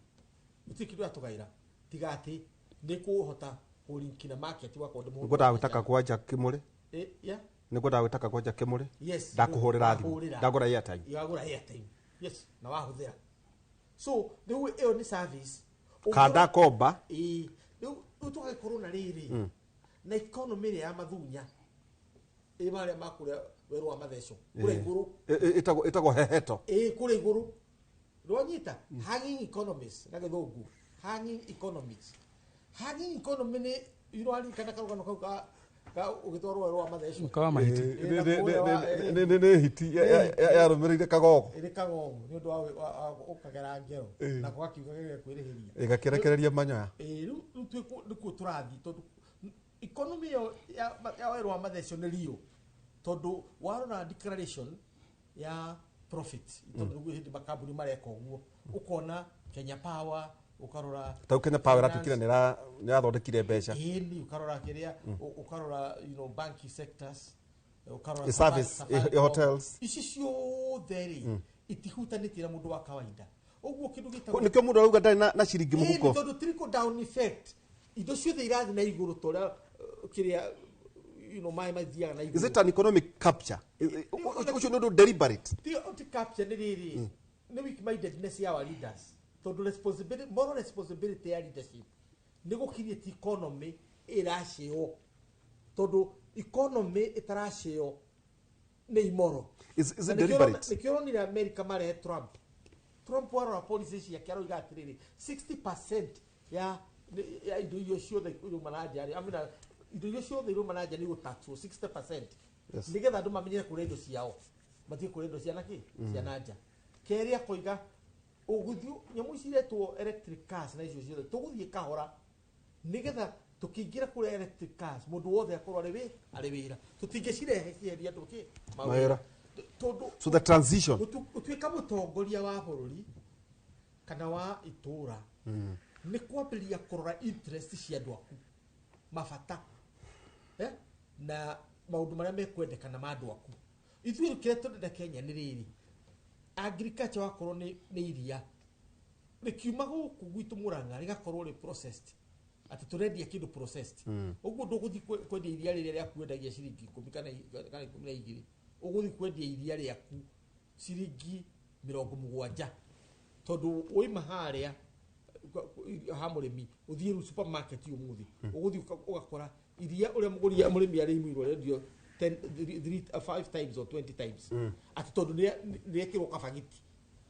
utikiru yatugaira tigati nikuhota kulinkina market wako ndimo ngoda gutaka kwanja kimuri yeah niguo gwitaka kwanja kimuri yes ndakuhurira thimu ndagura airtime yagura airtime yes na wahuthira so riu iyo ni service kanda komba riu tuka corona riri na economy ya mathunya maria makuria weru wa matheco kure iguru itago heheto kure iguru ronyita hanging economies na githungu hanging economies ni irwari kana karugano kau ka ugitwarwo weru wa matheco kawa mahiti ne hiti ya rumirire kagogo iri kagogo ni undu wa ukagera ngero na kwakiuga gege kwirihiria igakirekereria manyoya riu nikuo turathi tondu economy ya weru wa matheco ni rio tondu warona declaration ya profit tondu niguo hindi makambuni mareka uguo ukona Kenya Power ukarora tau Kenya Power atukire nira thondekire mbeca ni ukarora kiria ukarora banking sectors ukarora service hotels ici ciothe itihutanĩtie na mũndũ wa kawaida ũguo kĩndũ gĩtagwo nikio mũndũ auga ndari na ciringi mũhuko tondu trickle down effect indo ciothe irathi na igũrũ toria kiria mai mathiaga na igũrũ. Is it an economic capture? Ucio no deliberate the capture ni riri ni weak mindedness ya our leaders tondu responsibility moral responsibility ya leadership ni gukirĩtie economy ĩracĩo tondu economy itaracĩo ni imoro. Is it deliberate? Nikio ni America mare Trump wara policy cia kiaro igatiriri 60% ya indo icio ciothe iruma na njari amina indo icio ciothe iruma na njari gutaxwo 60%. Nigetha andu mamenye kũrĩa indo ciao matie kũrĩa indo cia naki cia nanja keria koiga uguthiu nyamu ciretwo electric cars na icio ciothe tuguthie kahora nigetha tukiingira kũrĩa electric cars mundu wothe akorwo ari wira tutingicirehe cieria andu ki mawira tondu so the transition utuika mutongoria wa bũrũri kana wa itura ni kwambiria kurora interest cia andu aku mabata na maundu maria mekwendekana ma andu aku ithuĩ kĩrĩa tũrenda Kenya nĩ rĩrĩ agriculture wakorwo nĩ iria rĩkiuma gũkũ gwitũ Mũrang'a rĩgakorwo rĩ processed ati tũrendia kĩndũ processed ũguo ndũgũthiĩ kwendia iria rĩrĩa rĩaku wendagia ciringi 10 kana 12 ũgũthiĩ kwendia iria rĩaku ciringi 70 tondu woima harĩa ha mũrĩmi ũthiĩ supermarket ũmũthĩ ũgũthiĩ ũgakora iria ũrĩa mũrĩmi arĩimĩrwo rendio 5 times or 20 times ati tondu nĩekĩrwo kabagiti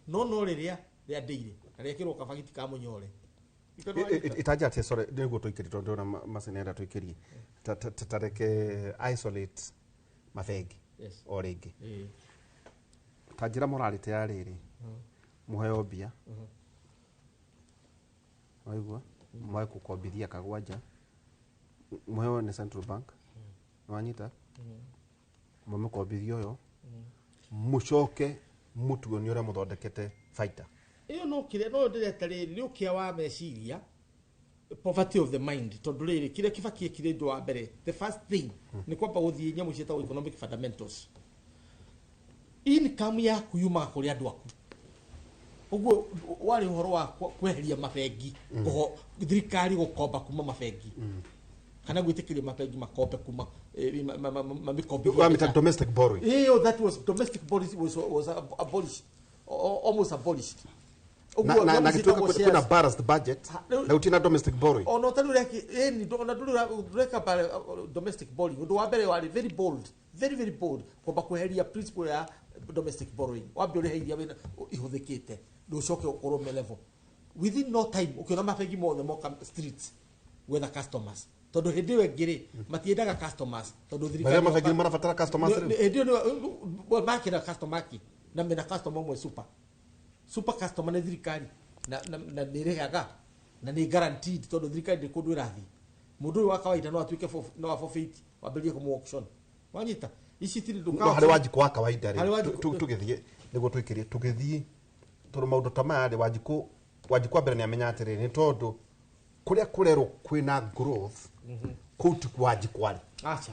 no rĩrĩa rĩa ndĩire na rĩekĩrwo kabagiti ka mũnyore itaja ati sorry niguo tuikiri tondu na masinenda tuikirie tareke isolate mafegi o ringi tajira morality ya riri muheo bia waigua mwa kukombithia kagwanja muheo ni Central Bank wanyita mukombithio yo mucoke mutuoni ora muthondekete faita iyo no kire no ndireta riri ni ukia wa meciria poverty of the mind tondu riri kire kibakie kire ndo wa mbere the first thing ni kwamba guthie nyamu cietagwo economic fundamentals income yaku yuma kuri andu aku Uguo wari uhoro wa kweheria mabengi kuho thirikari gukomba kuma mabengi kana gwitikiria mabengi makombe kuma mamikombi domestic borrowing. That was domestic borrowing was abolished, almost abolished. Na kuna balanced budget na utina domestic borrowing. No tanu reki na reka domestic borrowing ndo wabere wali very bold kwamba kweheria principle ya domestic borrowing wambere heiria wena ihuthikite nducoke ukorome level within no time ukiona mabengi mothe moka streets with the customers tondu hindi we ngiri matiendaga customers tondu thirikari mabengi marabatara customers hindi no makira customer ki na mena customer mwe super customer na thirikari na nirehaga na ni guaranteed tondu thirikari ndikundu irathi mundu wa kawaida no atuike no forfeit wamberie ku auction wanyita ici tiri nduka hari wajiko wa kawaida ri tugithie niguo twikirie tugithie tondu maundu ta maya ri wajiko mbere ni amenya atiri ni tondu kuria kurero kwina growth kuti kwajiko ari acha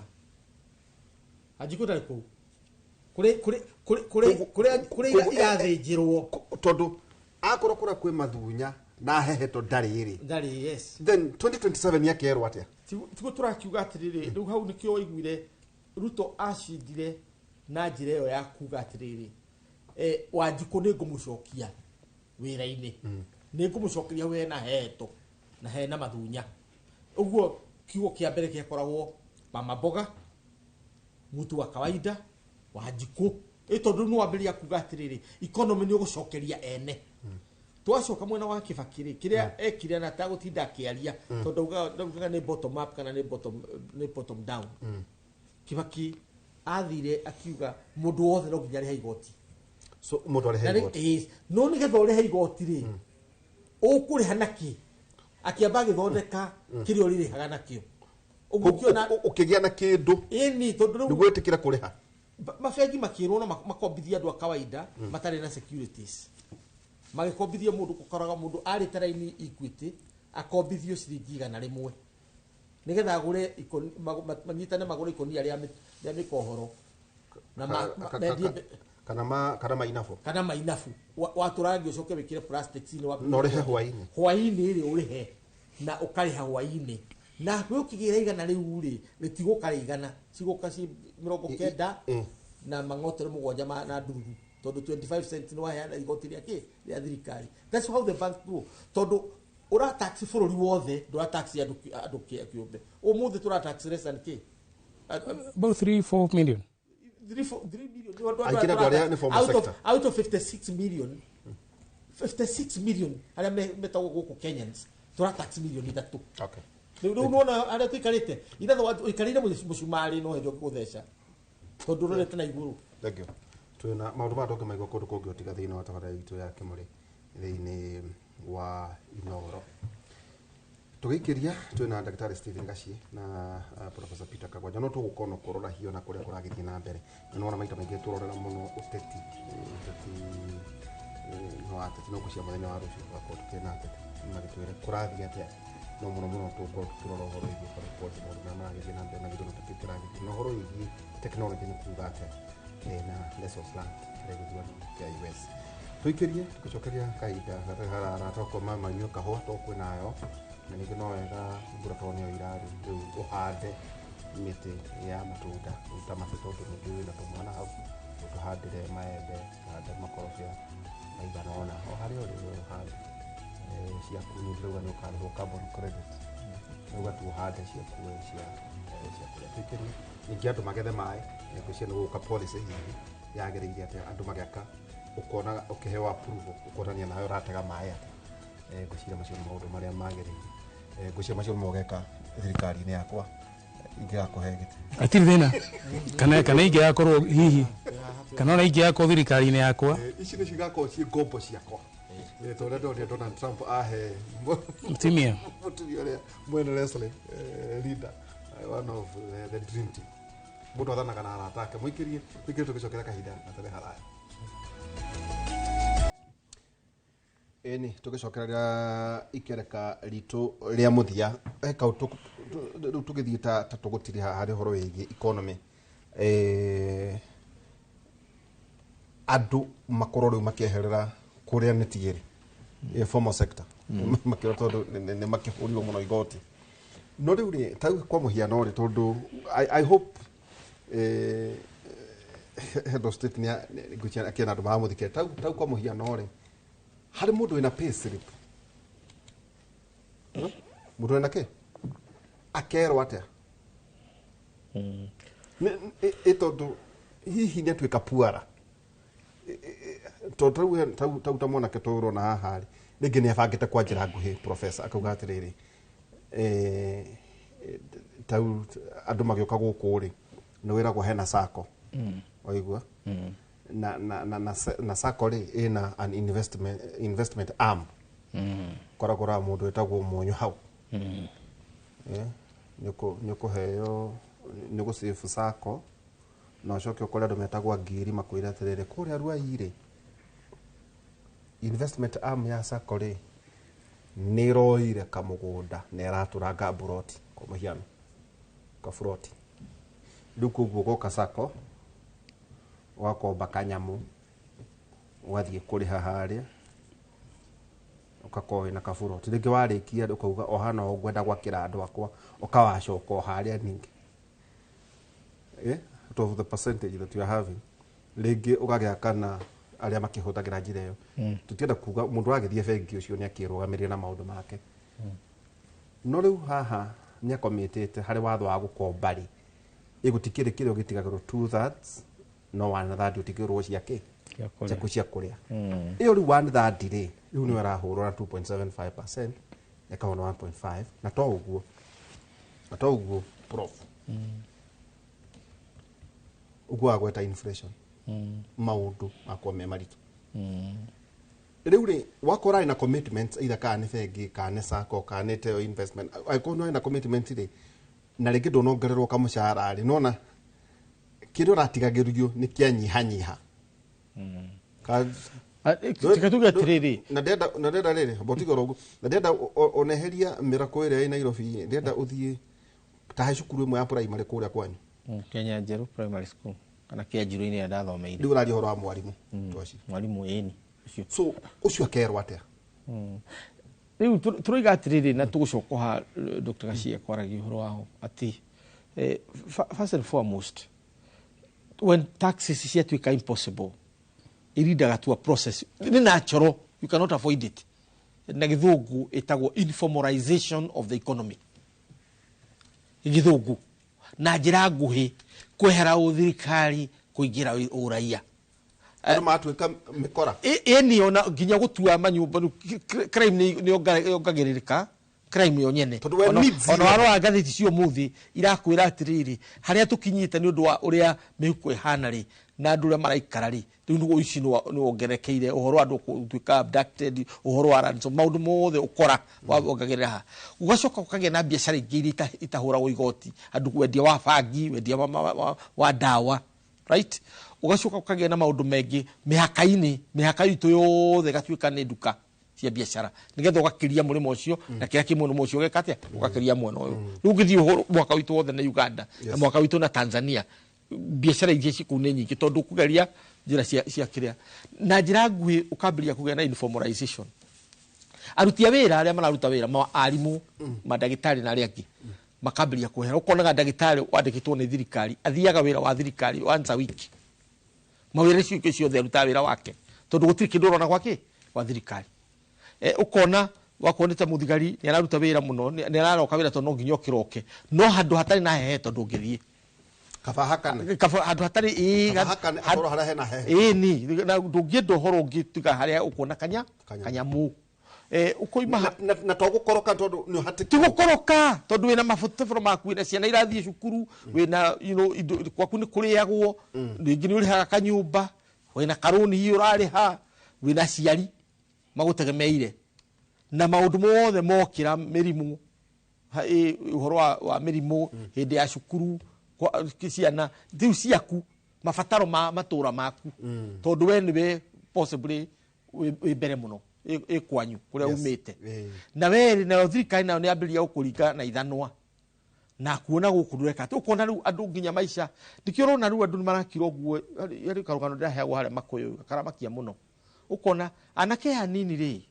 ajiko ndari ku kuri irathijirwo tondu akoro kura kwi mathunya na heheto ndari yes then 2027 yakerwo atia tigo turakiuga atiriri riu hau nikio waiguire Ruto ashindire na njira iyo ya kuga atiriri Wanjiku ni ngumucokia wira-ini ni ngumucokeria we na heto na hena mathunya uguo kiugo kia mbere giakoragwo mama mboga mutu wa kawaida Wanjiku tondu no wambiria kuga atiriri economy ni ugucokeria ene twacoka mwena wa Kibakiri kiria ekire na tagutinda akiaria tondu uga ni bottom up kana ni bottom down Kibaki athire akiuga mundu wothe no nginya ri igoti so mundu ari igoti no ni getho ri igoti ri ukuri hanaki akiamba githondeka kiri orire haga nakio ugukiona ukigia na kindu ni tondu ni gwetikira kuriha mabengi makirwo na makombithia andu a kawaida matari na securities magikombithia mundu gukoraga mundu ari taraini Equity akombithio ciringi 100 nigetha agure manyitane magure ikonia ria mikohoro na kana mainafu waturangi ucoke wikire plastics ni wa no rehe hwaini ri urihe na ukariha hwaini na gwe ukigira igana riu ri ritigoka rigana ciguka ci 90 na mangotere mugwanja na nduru tondu 25 cents ni waheana igoti ria ria thirikari. That's how the bank do tondu ura tax fururi wothe ndura tax andu kiumbe umuthi tura tax less than k about 3-4 million 3 million out of 56 million aria metago guku Kenyans tura tax million ithatu. Okay, riu nona aria tuikarite ithathu watu ikarire mucumari no henjo guthesha tondu rorete na iguru. Thank you. Twina maundu ma ndoke maigwa kundu kungi utiga thiini wa tafadhali itu ya Kimuri thiini wa Inoro tugikiria twina Daktari Stephen Gacie na Professor Peter Kagwanja no tugukorwo kurora hio na kuria kuragithie na mbere no na maita maingi turorera muno uteti no ateti no kucia muthenya wa rucio kwa tukena ateti magitwire kurathie atia no muno tugukorwo turora horo igi kwa mundu na maragithie na mbere na githuno tukirathie no horo igi technology ni kuga atia na lessons learned regithwana kia US tuikirie tukicokeria kaida harara toko mama nyo kahwa toko nayo na ningi no wega mbura tonyo irari riu uhande miti ya matunda utamate tondu ngi na tumwana hau tuhandire maembe na makorofia maigana ona o hari ori uhande cia kuni ndirauga ni ukariho carbon credit uga tuhande cia kuwe cia kuria tuikirie ningi andu magethe mai kucia nuguka policy hii yagiriire atia andu mageka ukona ukihewa approval ukonania nayo ratega mai ati gucira macio maundu maria magiriire gucira macio mogeka thirikari ni yakwa ingigakuhe giti atiri thina kana ingi yakorwo hihi kana ona ingi yakorwo thirikari ni yakwa ici ni cigakorwo ci ngombo ciakwa tondu ndio Donald Trump ahe timia mutumia uria mwene Leslie leader one of the dream team mundu athanaga na aratake muikirie tukicokera kahinda atare haraya eni tugicokerera ikereka ritu ria muthia eka tugithie ta tugutiri hari horo wigi economy andu makorwo riu makieherera kuria nĩ tigĩrĩ formal sector makĩro tondũ nĩ makĩhũrirwo mũno igoti no rĩu rĩ tau kwa mũhiano rĩ tondũ I hope head of state nĩ ngũkia akĩna andũ maramũthikĩrĩria tau kwa mũhiano rĩ harĩ mũndũ wĩna pay slip mũndũ wĩna kĩ akerwo atĩa tondũ hihi nĩ atuĩka puara tau ta mwanake tũrona haha rĩ rĩngĩ nĩ abangĩte kwa njĩra nguhĩ professor akauga atĩrĩrĩ tau andũ magĩũka gũkũ rĩ nĩ wĩragwo hena sacco waigua na sacco rĩ ĩna an investment arm koragora mũndũ wĩtagwo mwonyo hau nĩ kũheo nĩ gũsave sacco na ũcoke ũkore andũ metagwo ngiri makwĩra atĩrĩrĩ kũrĩa Ruai-rĩ investment arm ya sacco rĩ nĩ roire kamũgũnda na ĩratũranga buroti kwa mũhiano kaburoti rĩu koguo goka sacco ũgakomba kanyamũ ũgathiĩ kũrĩha harĩa ũkakorwo na kaburoti rĩngĩ warĩkia ũkauga ohana ũkwenda gwakĩra andũ akwa ũkawacoka harĩa ningĩ of the percentage that you are having rĩngĩ ũgagĩaka na arĩa makĩhũthagĩra njĩra ĩyo tũtienda kuga mũndũ agĩthiĩ bengi ũcio nĩ akĩrũgamĩrĩra na maũndũ make no rĩu haha nĩ akomitĩte harĩ watho wa gũkomba rĩ ĩgũtikĩrĩ kĩrĩa ũgĩtigagĩrwo 2/3 no 1/3 ũtigĩrwo ciake ciaku cia kũrĩa ĩyo rĩu 1/3 rĩ rĩu nĩ arahũrwo na 2.75% ĩkahona 1.5 na to ũguo prof ũguo agweta inflation maũndũ makwa me maritũ rĩu rĩ wakora ina commitments either kana nĩ bengi kana nĩ sacco kana nĩ teo investment aikona ina commitment rĩ na rĩngĩ ndũnongererwo kamũcara rĩ nona kĩrĩa ũratigagĩrio nĩ kĩanyihanyiha tikatuga atiriri na ndenda rĩrĩ botigoro ũguo na ndenda oneheria mĩrako ĩrĩa ĩ Nairobi ndenda ũthiĩ ta cukuru ĩmwe ya primary kũrĩa kwanyu Kenya Njeru primary school kana Kĩanjĩrũ-inĩ ya ndathomeire ndĩ ũraria ũhoro wa mwarimũ twaci mwarimũ ĩni so ũcio akerwo atĩa rĩu tũroiga atiriri na tũgũcoka ha Dr. Gachia kwaragia ũhoro waho ati first and foremost when taxes ciatuĩka impossible iridaga to a process ni natural you cannot avoid it na gĩthũngũ ĩtagwo informalization of the economy gĩthũngũ na njĩra nguhĩ kwehera ũthirikari kũingĩra ũraia andũ matuĩka mĩkora ĩni ona nginya gũtua manyũmba crime nĩ yongagĩrĩrĩka crime yo nyene ona warora ngathĩti cio mũthĩ irakwĩra atĩrĩrĩ harĩa tũkinyĩte nĩ ũndũ wa ũrĩa mĩhuko ĩhana rĩ na andũ arĩa maraikara rĩ rĩu nĩguo ici nĩ wongerekeire ũhoro andũ gũtuĩka abducted ũhoro wa ransom maũndũ mothe ũkora wongagĩrĩra ha ũgacoka ũkagĩa na biacara ingĩ iria itahũragwo igoti andũ wendia wa bangi wendia wa ndawa right ugacoka ukagĩa na maũndũ mengĩ mĩhaka itũ yothe gatuĩka nĩ nduka cia biacara nigetha ũgakĩria mũrĩmo ũcio na kĩrĩa kĩmwe ũcio ũgeka atĩa ũgakĩria mwena ũyũ rĩu ũgĩthiĩ mwaka witũ wothe na Uganda na mwaka witũ na Tanzania biacara iria cikuu nĩ nyingĩ tondũ kũgeria njĩra cia kĩrĩa na njĩra nguhĩ ũkambĩrĩria kũgĩa na informalization aruti a wĩra arĩa mararuta wĩra arimũ mandagĩtarĩ na arĩa angĩ makambĩrĩria kwehera ũkonaga ndagĩtarĩ wandĩkĩtwo nĩ thirikari athiaga wĩra wa thirikari once a week mawĩra icio ciothe aruta wĩra wake tondũ gũtirĩ kĩndũ ũrona gwake wa thirikari ukona wakonete muthigari ni araruta wĩra muno ni araroka wĩra tondũ no nginya ũkĩroke no handũ hatarĩ na hehe tondũ ũngĩthiĩ handũ hatarĩ handũ harĩa hena hehe ni na ndũngĩenda ũhoro ũngĩ tiga harĩa ũkuona kanyamu ukoima na to gũkoroka tondũ nĩ ũhatĩkĩ tigũkoroka tondũ wĩna mabataro maku wĩna ciana irathiĩ cukuru wĩna kwaku nĩ kũrĩagwo rĩngĩ nĩ ũrĩhaga kanyũmba wĩna karũni hiĩ ũrarĩha wĩna aciari magũtegemeire na maũndũ mothe mokĩra mĩrimũ ũhoro wa mĩrimũ hĩndĩ ya cukuru ciana thiu ciaku mabataro matũra maku tondũ we nĩwe possibly wĩ mbere mũno kwanyu kũrĩa umĩte na we na thirikari nayo nĩ ambĩrĩria gũkũringa na ithanwa na kuona gũkũ ndũreka ũkona rĩu andũ nginya maica ndikĩrwo na rĩu andũ nĩ marakira ũguo karũgano ndĩraheagwo harĩa Makũyũ karamakia mũno ukona anake hanini ri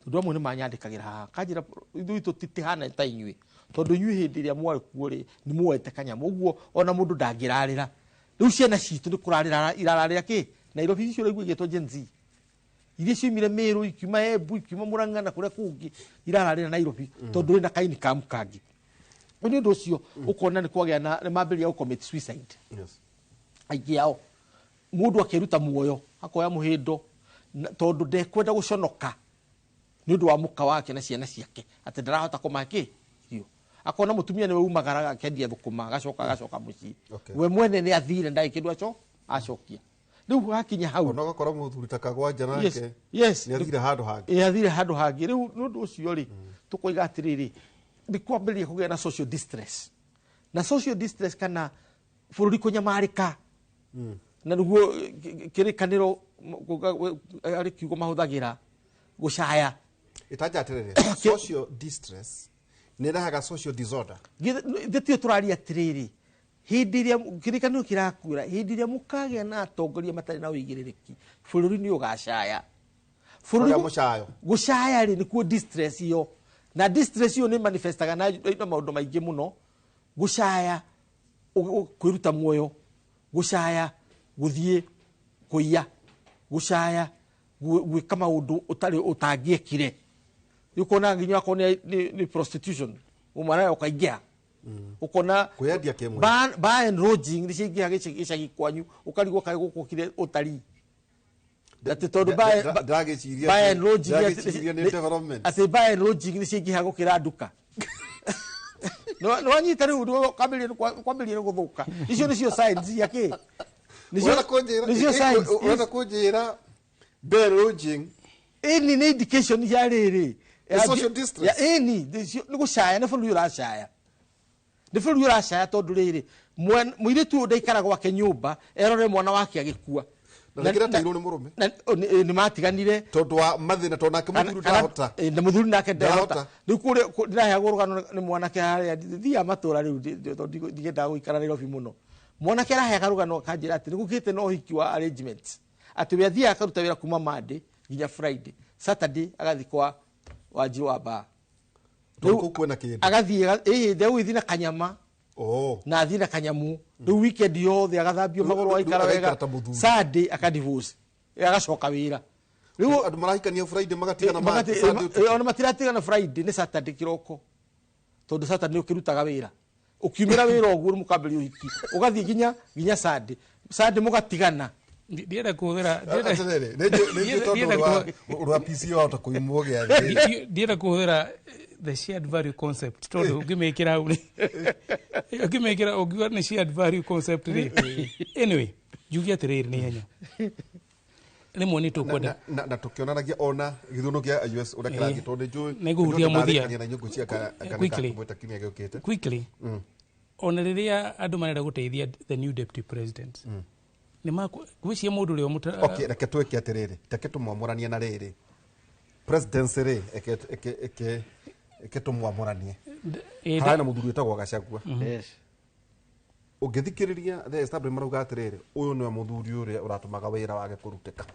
tondu amwe ni manyandikagira haha kanjira ithui tutitihana ta inyui tondu inyui hindi ria mwari kuo ri ni muete kanyamu uguo ona mundu ndangirarira riu ciana citu ni kurarira irararira ki Nairobi icio riu igitwo Gen Z iria ciumire Meru ikiuma Embu ikiuma Murang'a na kuria kungi irararira Nairobi tondu ri na kaini kamkangi ni undu ucio ukona ni kwagia na mambiria commit suicide aingi ao mundu akiruta muoyo akoya muhindo tondu ndekwenda guconoka ni undu wa muka wake na ciana ciake ati ndarahota kumaki irio akona mutumia niwe umagara akendia thukuma agacoka mucii we mwene ni athire ndai kindu acokia riu hakinya hau ona gakora muthuri ta Kagwanja nake yes ni athire handu hangi riu ni undu ucio ri tukoiga atiriri ni kwambiria kugia na social distress kana bururi kunyamarika na niguo kirikaniro ari kiugo mahuthagira gucaya itaja atiriri social distress ni rahaga social disorder gitio turaria atiriri hindi ria kirikaniro kirakura hindi ria mukagia na atongoria matari na uigiririki bururi ni ugacaya bururi gucaya ri nikuo distress iyo na distress iyo ni manifestaga na maundu maingi muno gucaya kwiruta muoyo gucaya guthie kuiya gucaya gwika maundu utari utangiekire yukona nginya akone ni prostitution umara ukaingia ukona kuyadia kemwe ba and lodging ni cingia gicagi kwanyu ukarigwo kai gukukire utari ati tondu ba and lodging ati ba and lodging ni cingia gukira nduka no anyita riu kwambirie guthuka icio nicio science yake nicio kujira bell lodging any indication ya riri social distress ya any ni gucaya ni bũrũri ũracaya ni bũrũri ũracaya tondu riri muiritu ndaikara gwake nyumba erore mwana wake agikua na kira tairo ni murume ni matiganire tondu wa mathina tondu nake muthuri ndahota na muthuri nake ndahota riu kuri ndiraheagwo rugano ni mwanake haria thia matura riu ndigenda guikara Nairobi muno mwanake araheaga rugano kanjira ati nigukite no hiki wa arrangements ati we athia akaruta wira kuma Monday nginya Friday Saturday agathi kwa Wanjiru wa ba riu kwena kindu agathie ndeu ithina kanyama na athina kanyamu riu weekend yothe agathambio magoro aikara wega Sunday akadivorce agacoka wira riu andu marahikania Friday magatigana ona matiratigana Friday ni Saturday kiroko tondu Saturday ukirutaga wira ukiumira wira oguo mukambiri uhiki ugathie ginya Sunday mugatigana ndienda kuhura the shared value concept tondu ngimekira uri ngimekira ogiwa ni shared value concept ri anyway jugia tiriri ni henya ni moni to kwenda na tukionanagia ona githuno kia US urakira tondu ju neguhuria muthia na nyungu cia kana quickly ona riria andu marenda guteithia the new deputy president ni gwiciye mundu rio okay reke tweke atiriri reke tumwamurania na riri presidency ri eke tumwamuranie kana muthuri etagwo Gachagua yes ungithikiriria the establishment marauga atiriri uyu ni muthuri uria uratumaga wira wage kuruteka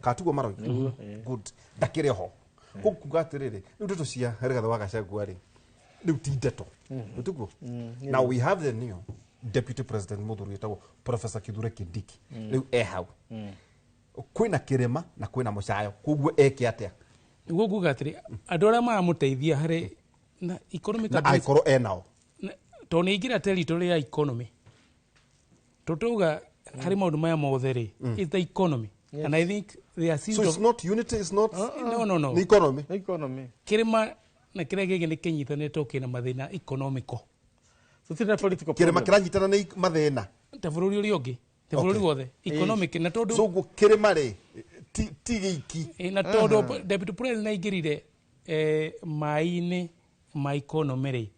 katugo marauga good ndakire ho kukuga atiriri riu ndeto cia rigatha wa Gachagua ri riu ti ndeto utugo now we have the new deputy president muthuri etagwo Professor Kithure Kindiki riu hau kwina kirema na kwina mucayo kuguo eke atia niguo nguga atiri andu aria maramuteithia hari na economic na aikoro enao to ni igira territory ya economy tutuga hari maundu maya mothe ri is the economy and I think they are so it's not unity is not no the economy kirema na kire gege ni kinyitanite ukina mathina economical so tina political kirema kiranyitana ni mathina ta bururi uri ungi ta bururi wothe economic na tondu so kirema ri ti giki na tondu deputy president aigirire maini my economy ri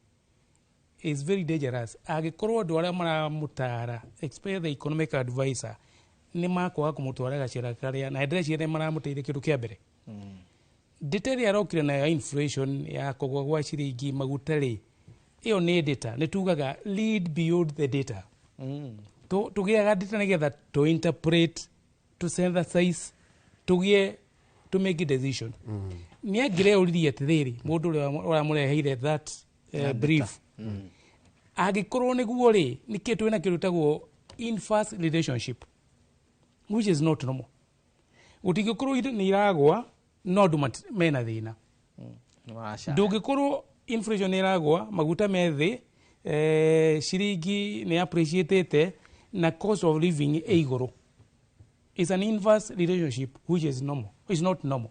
is very dangerous agikorwo andu aria maramutara expect the economic advisor ni makwa kumutwara gacira karia na ndire ciene maramuteithia kindu kia mbere nditeri arokire na inflation ya kogwa gwa ciringi maguta ri iyo ni data ni tugaga lead beyond the data tugiaga data nigetha to interpret to synthesize tugie to make a decision ni agire uririe atiriri mundu ura mureheire that brief agikorwo niguo ri niki twina kirutagwo inverse relationship which is not normal utigikorwo ni iragwa no ndu mena thina ndugikorwo inflation iragwa maguta methi ciringi ni appreciated na cost of living e iguru. It's an inverse relationship which is normal. It's not normal.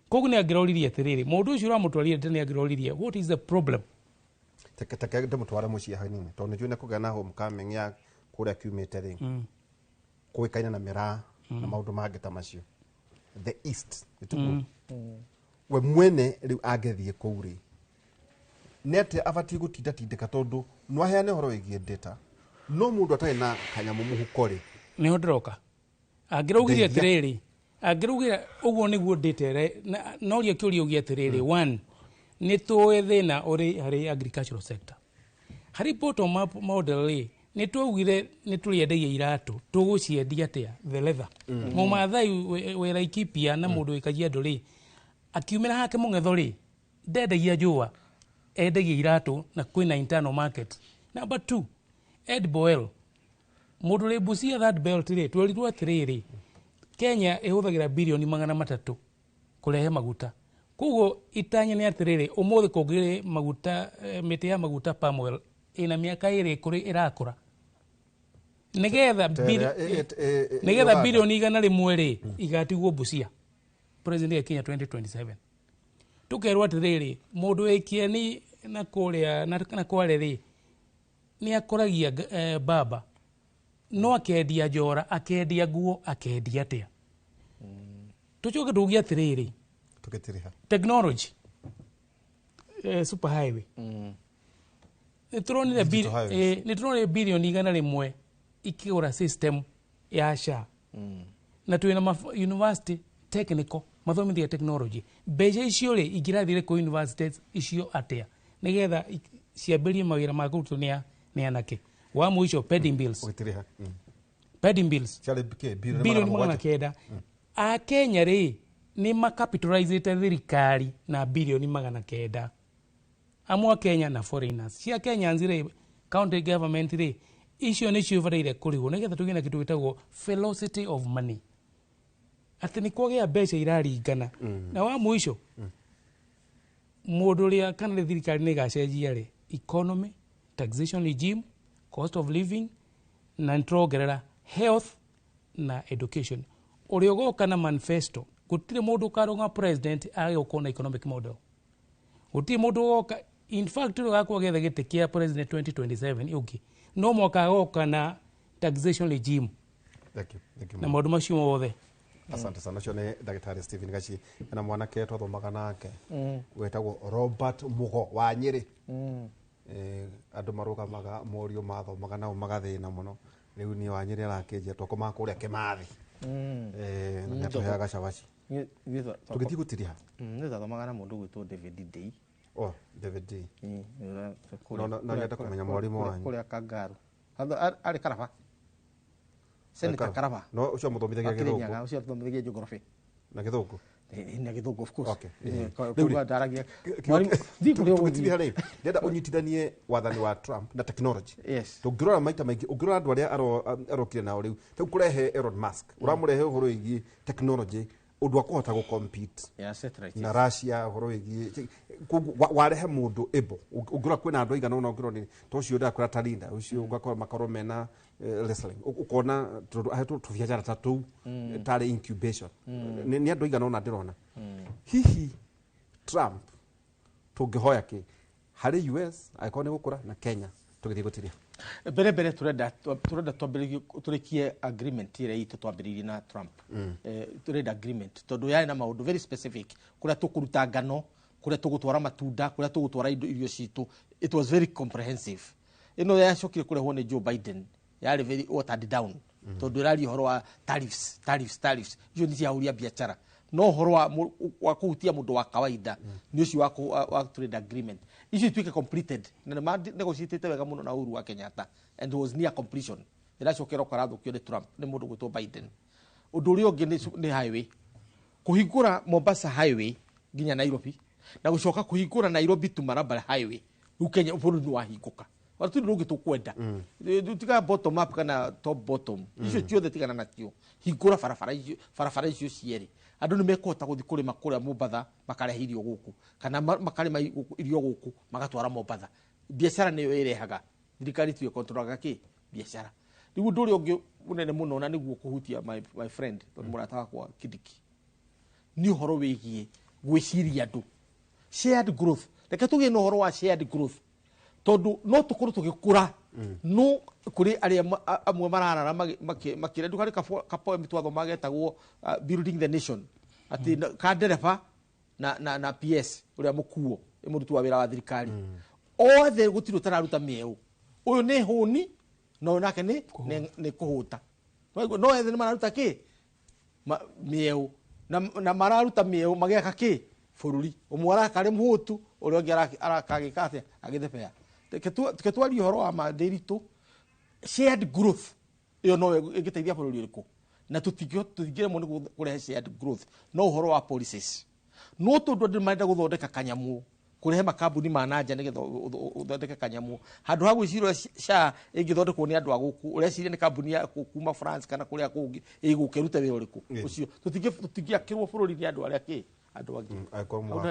Kogu ni agiroririe atiriri mundu ucio uramutwarire tene agiroririe what is the problem? Teke ndimutwara muciĩ hanini tondu njune kugĩa na homecoming ya kuria kiumite ri kuikaina na miraa na maundu mangĩ ta macio the east we mwene riu angethie kũu ri nete abati gutinda tindika tondu no aheane horo wigie data no mundu atarĩ na kanyamu muhuko ri ni ndroka agiraugirie atiriri agirugira uguo niguo data no ria kiuria ugia atiriri one ni tuwe thina uri hari agricultural sector hari bottom up model ri ni twugire ni turiendagia iratu tuguciendia atia the leather mumathai we Laikipia na mundu wikagia andu ri akiumira hake mungetho ri ndendagia njua endagia iratu na kwina internal market. Number 2 Ed Boel mundu ri Busia that belt ri twerirwo atiriri Kenya ihuthagira bilioni 300 kurehe maguta kugo itanya ni atiriri umuthi kugire maguta miti ya maguta palm oil ina miaka iri kuri irakura nigetha bilioni 100 ri igatigwo Busia president ya Kenya 2027 tukerwo atiriri mundu ekie ni na kuria na kware ri ni akoragia baba no akendia njora akendia nguo akendia atia tucoke tugia atiriri tukitiriha technology super highway nituronire bilioni 100 ikigura system ya SHA na twina university technical mathomithia technology mbeca icio ri ingirathire ku universities icio atia nigetha ciambirie mawira ma kurutwo ni anake wa muico pending bills pending bills bilioni 900 a Kenya ri ni macapitalizate thirikari na bilioni 900 amwe Kenya na foreigners cia Kenya nzire county government ri icio ni ciuvareire kurigo nigetha tugina kitu gitagwo velocity of money ati ni kwagea mbeca iraringana na wa muico mundu ria kana thirikari ni gacenjia ri economy taxation regime cost of living na ntrogerera health na education uri ugoka na manifesto gutire mundu karonga president agioka na economic model gutire mundu ugoka in fact uri gakwa getha gite kia president 2027 yuki no mwaka agoka na taxation regime. Thank you na maundu macio mothe. Asante sana cione Dagitari Stephen Gachi na mwanake twathomaga nake wetagwo Robert Mugo wa Nyeri andu marugamaga morio mathomaga nao magathina muno riu ni wa Nyeri arakenjia twakoma kuria Kimathi na tuheaga cabaci tugithi gutiria ni thathomaga na mundu gwitwo David Day David Day no nenda kumenya mwarimu wanyu kuria Kangaru ari Karaba Senator Karaba no ucio muthomithagia Githungu ucio muthomithagia geography na Githungu na Githungu of course kwa daragia tugitiria ri ndenda unyitithanie wathani wa Trump na technology tungirora maita maingi ungirora andu aria arokire nao riu riu kurehe Elon Musk uramurehe uhoro igi technology undu akuhota gu compete na Russia horo igi warehe mundu able ungirora kwina andu aigana na ungirora ni tocio ndakura tarinda ucio ugakora makoro mena wrestling ukona tuviajara tatu tari incubation ni andu aigana na ndirona hihi Trump tungihoya ki hari US aikone gukura na Kenya tugithie gutiria bere turenda twambiririe turikie agreement ire itu twambiririe na Trump turenda agreement tondu yari na maundu very specific kuria tukuruta ngano kuria tugutwara matunda kuria tugutwara irio citu it was very comprehensive ino yacokire kurehwo ni Joe Biden yari very watered down tondu irari horo wa tariffs hiyo ni ciahuria biashara no horo wa kuhutia mundu wa kawaida ni ucio wa trade agreement icio tuike completed na negotiated wega muno na Uhuru wa Kenyatta and was near completion iracokera karathukio ni Trump ni mundu gwitwo Biden undu uria ungi ni highway kuhingura Mombasa highway nginya Nairobi na gucoka kuhingura Nairobi to Maraba highway riu Kenya bũrũri wahinguka watu ndio tukwenda tiga bottom up kana top bottom icio ciothe tigana nacio hingura barabara icio cieri andu ni mekũhota guthi kurima kuria Mombasa makarehe irio guku kana makarima irio guku magatwara Mombasa biashara niyo irehaga thirikari tiyo controlaga ki biashara riu nduri ungi munene muno na niguo kuhutia my friend murata wakwa Kidiki ni uhoro wigie gwiciria andu shared growth reke tugie no uhoro wa shared growth tondu no tukuru tugikura no kuri aria amwe mararara makire ndukari kapoe mitwatho magetagwo building the nation ati ka dereva na PS uria mukuo imurutu wa wira wa thirikari othe gutiru tararuta mieu uyu ni huni no nake ni kuhuta no ethe ni mararuta ki mieu na mararuta mieu magiaka ki bũrũri umwe arakari muhutu uria ungi arakagika atia agithepea ketwari horo wa mandiritu shared growth iyo no igiteithia bũrũri uriku na tutingire mo ni kurehe shared growth no horo wa policies no tondu ndi marenda guthondeka kanyamu kurehe makambuni mananja nigetha uthondeke kanyamu handu ha gwicirwo sha ingithondekwo ni andu aguku ureciria ni kambuni ya kuma France kana kuria kungi igukiruta wira uriku ucio tutingiakirwo bũrũri ni andu aria ki andu angi akorwo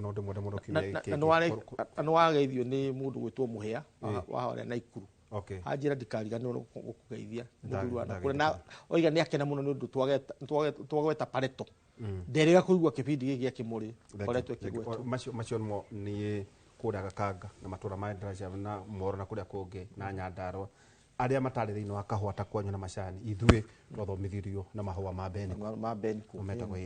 no ndimwe muno kinya no wageithio ni mundu gwitwo muhia wa hore na ikuru anjira ndikariga no gukugeithia na oiga ni akena muno ni undu twagweta pareto nderega kuigua kibindi giki ya kimuri koretwe kigwetwo macio mo ni kuria Gakanga na matura ma Ndarasha na Moro na kuria kungi na Nyandarua aria matari thiini wa kahua ta kwanyu na macani ithui twathomithirio na mahua ma beni kumetagwo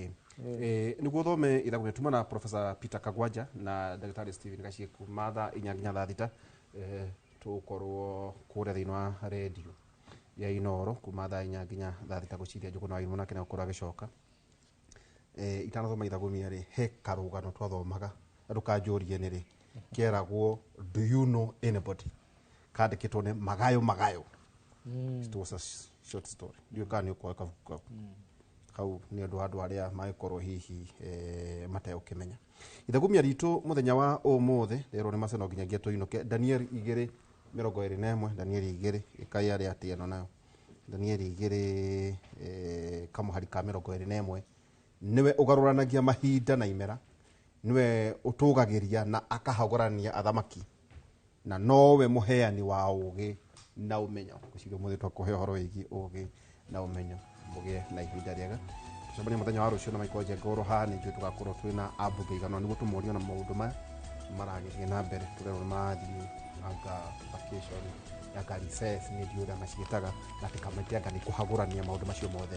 niguo thome ithagu tuma na Professor Peter Kagwanja na Dr. Stephen Gacieku matha inyanginya thaa thita tukorwo kuria thiini wa radio ya Inoro kuma thaa inyanginya thaa thita guciria njugu na imu nake na ukura gicoka itanathoma ithagu miari he karugano twathomaga ndukanjurie ni ri keragwo do you know anybody kandikitwo ni magayo it was a short story ndio kani uko kavuka kau ni andu aria magikorwo hihi matayo kimenya ithagu miaritu muthenya wa umuthe rero ni maceno nginyagia tuinuke Daniel 2:21 Daniel 2 ikai aria atiano nayo Daniel 2 kamuhari ka 21 niwe ugaruranagia mahinda na imera niwe utugagiria na akahagorania athamaki na nowe muheani wa ugi na umenyo gucirio muthe twakuhe horo wigi ugi na umenyo mugie na ihinda riega tucambania muthenya wa rucio na maikoje ngoro ha ni twe tugakorwo twina ambuge igano niguo tumurio na maundu maya maragirie na mbere turero marathi anga vacation ya recess ni ndiura macigitaga na tikamaitia ngani kuhagurania maundu macio mothe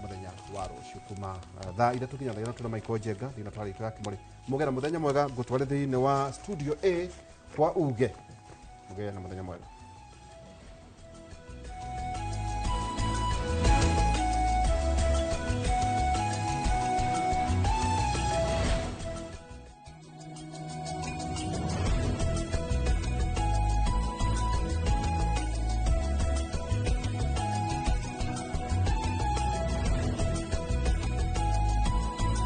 muthenya wa rucio kuma thaa ithatu kinya thaa tuna maikoje nga thina twari twa kimuri mugera muthenya mwega ngutware thiini wa studio A kwa uge muge na muthenya mwega.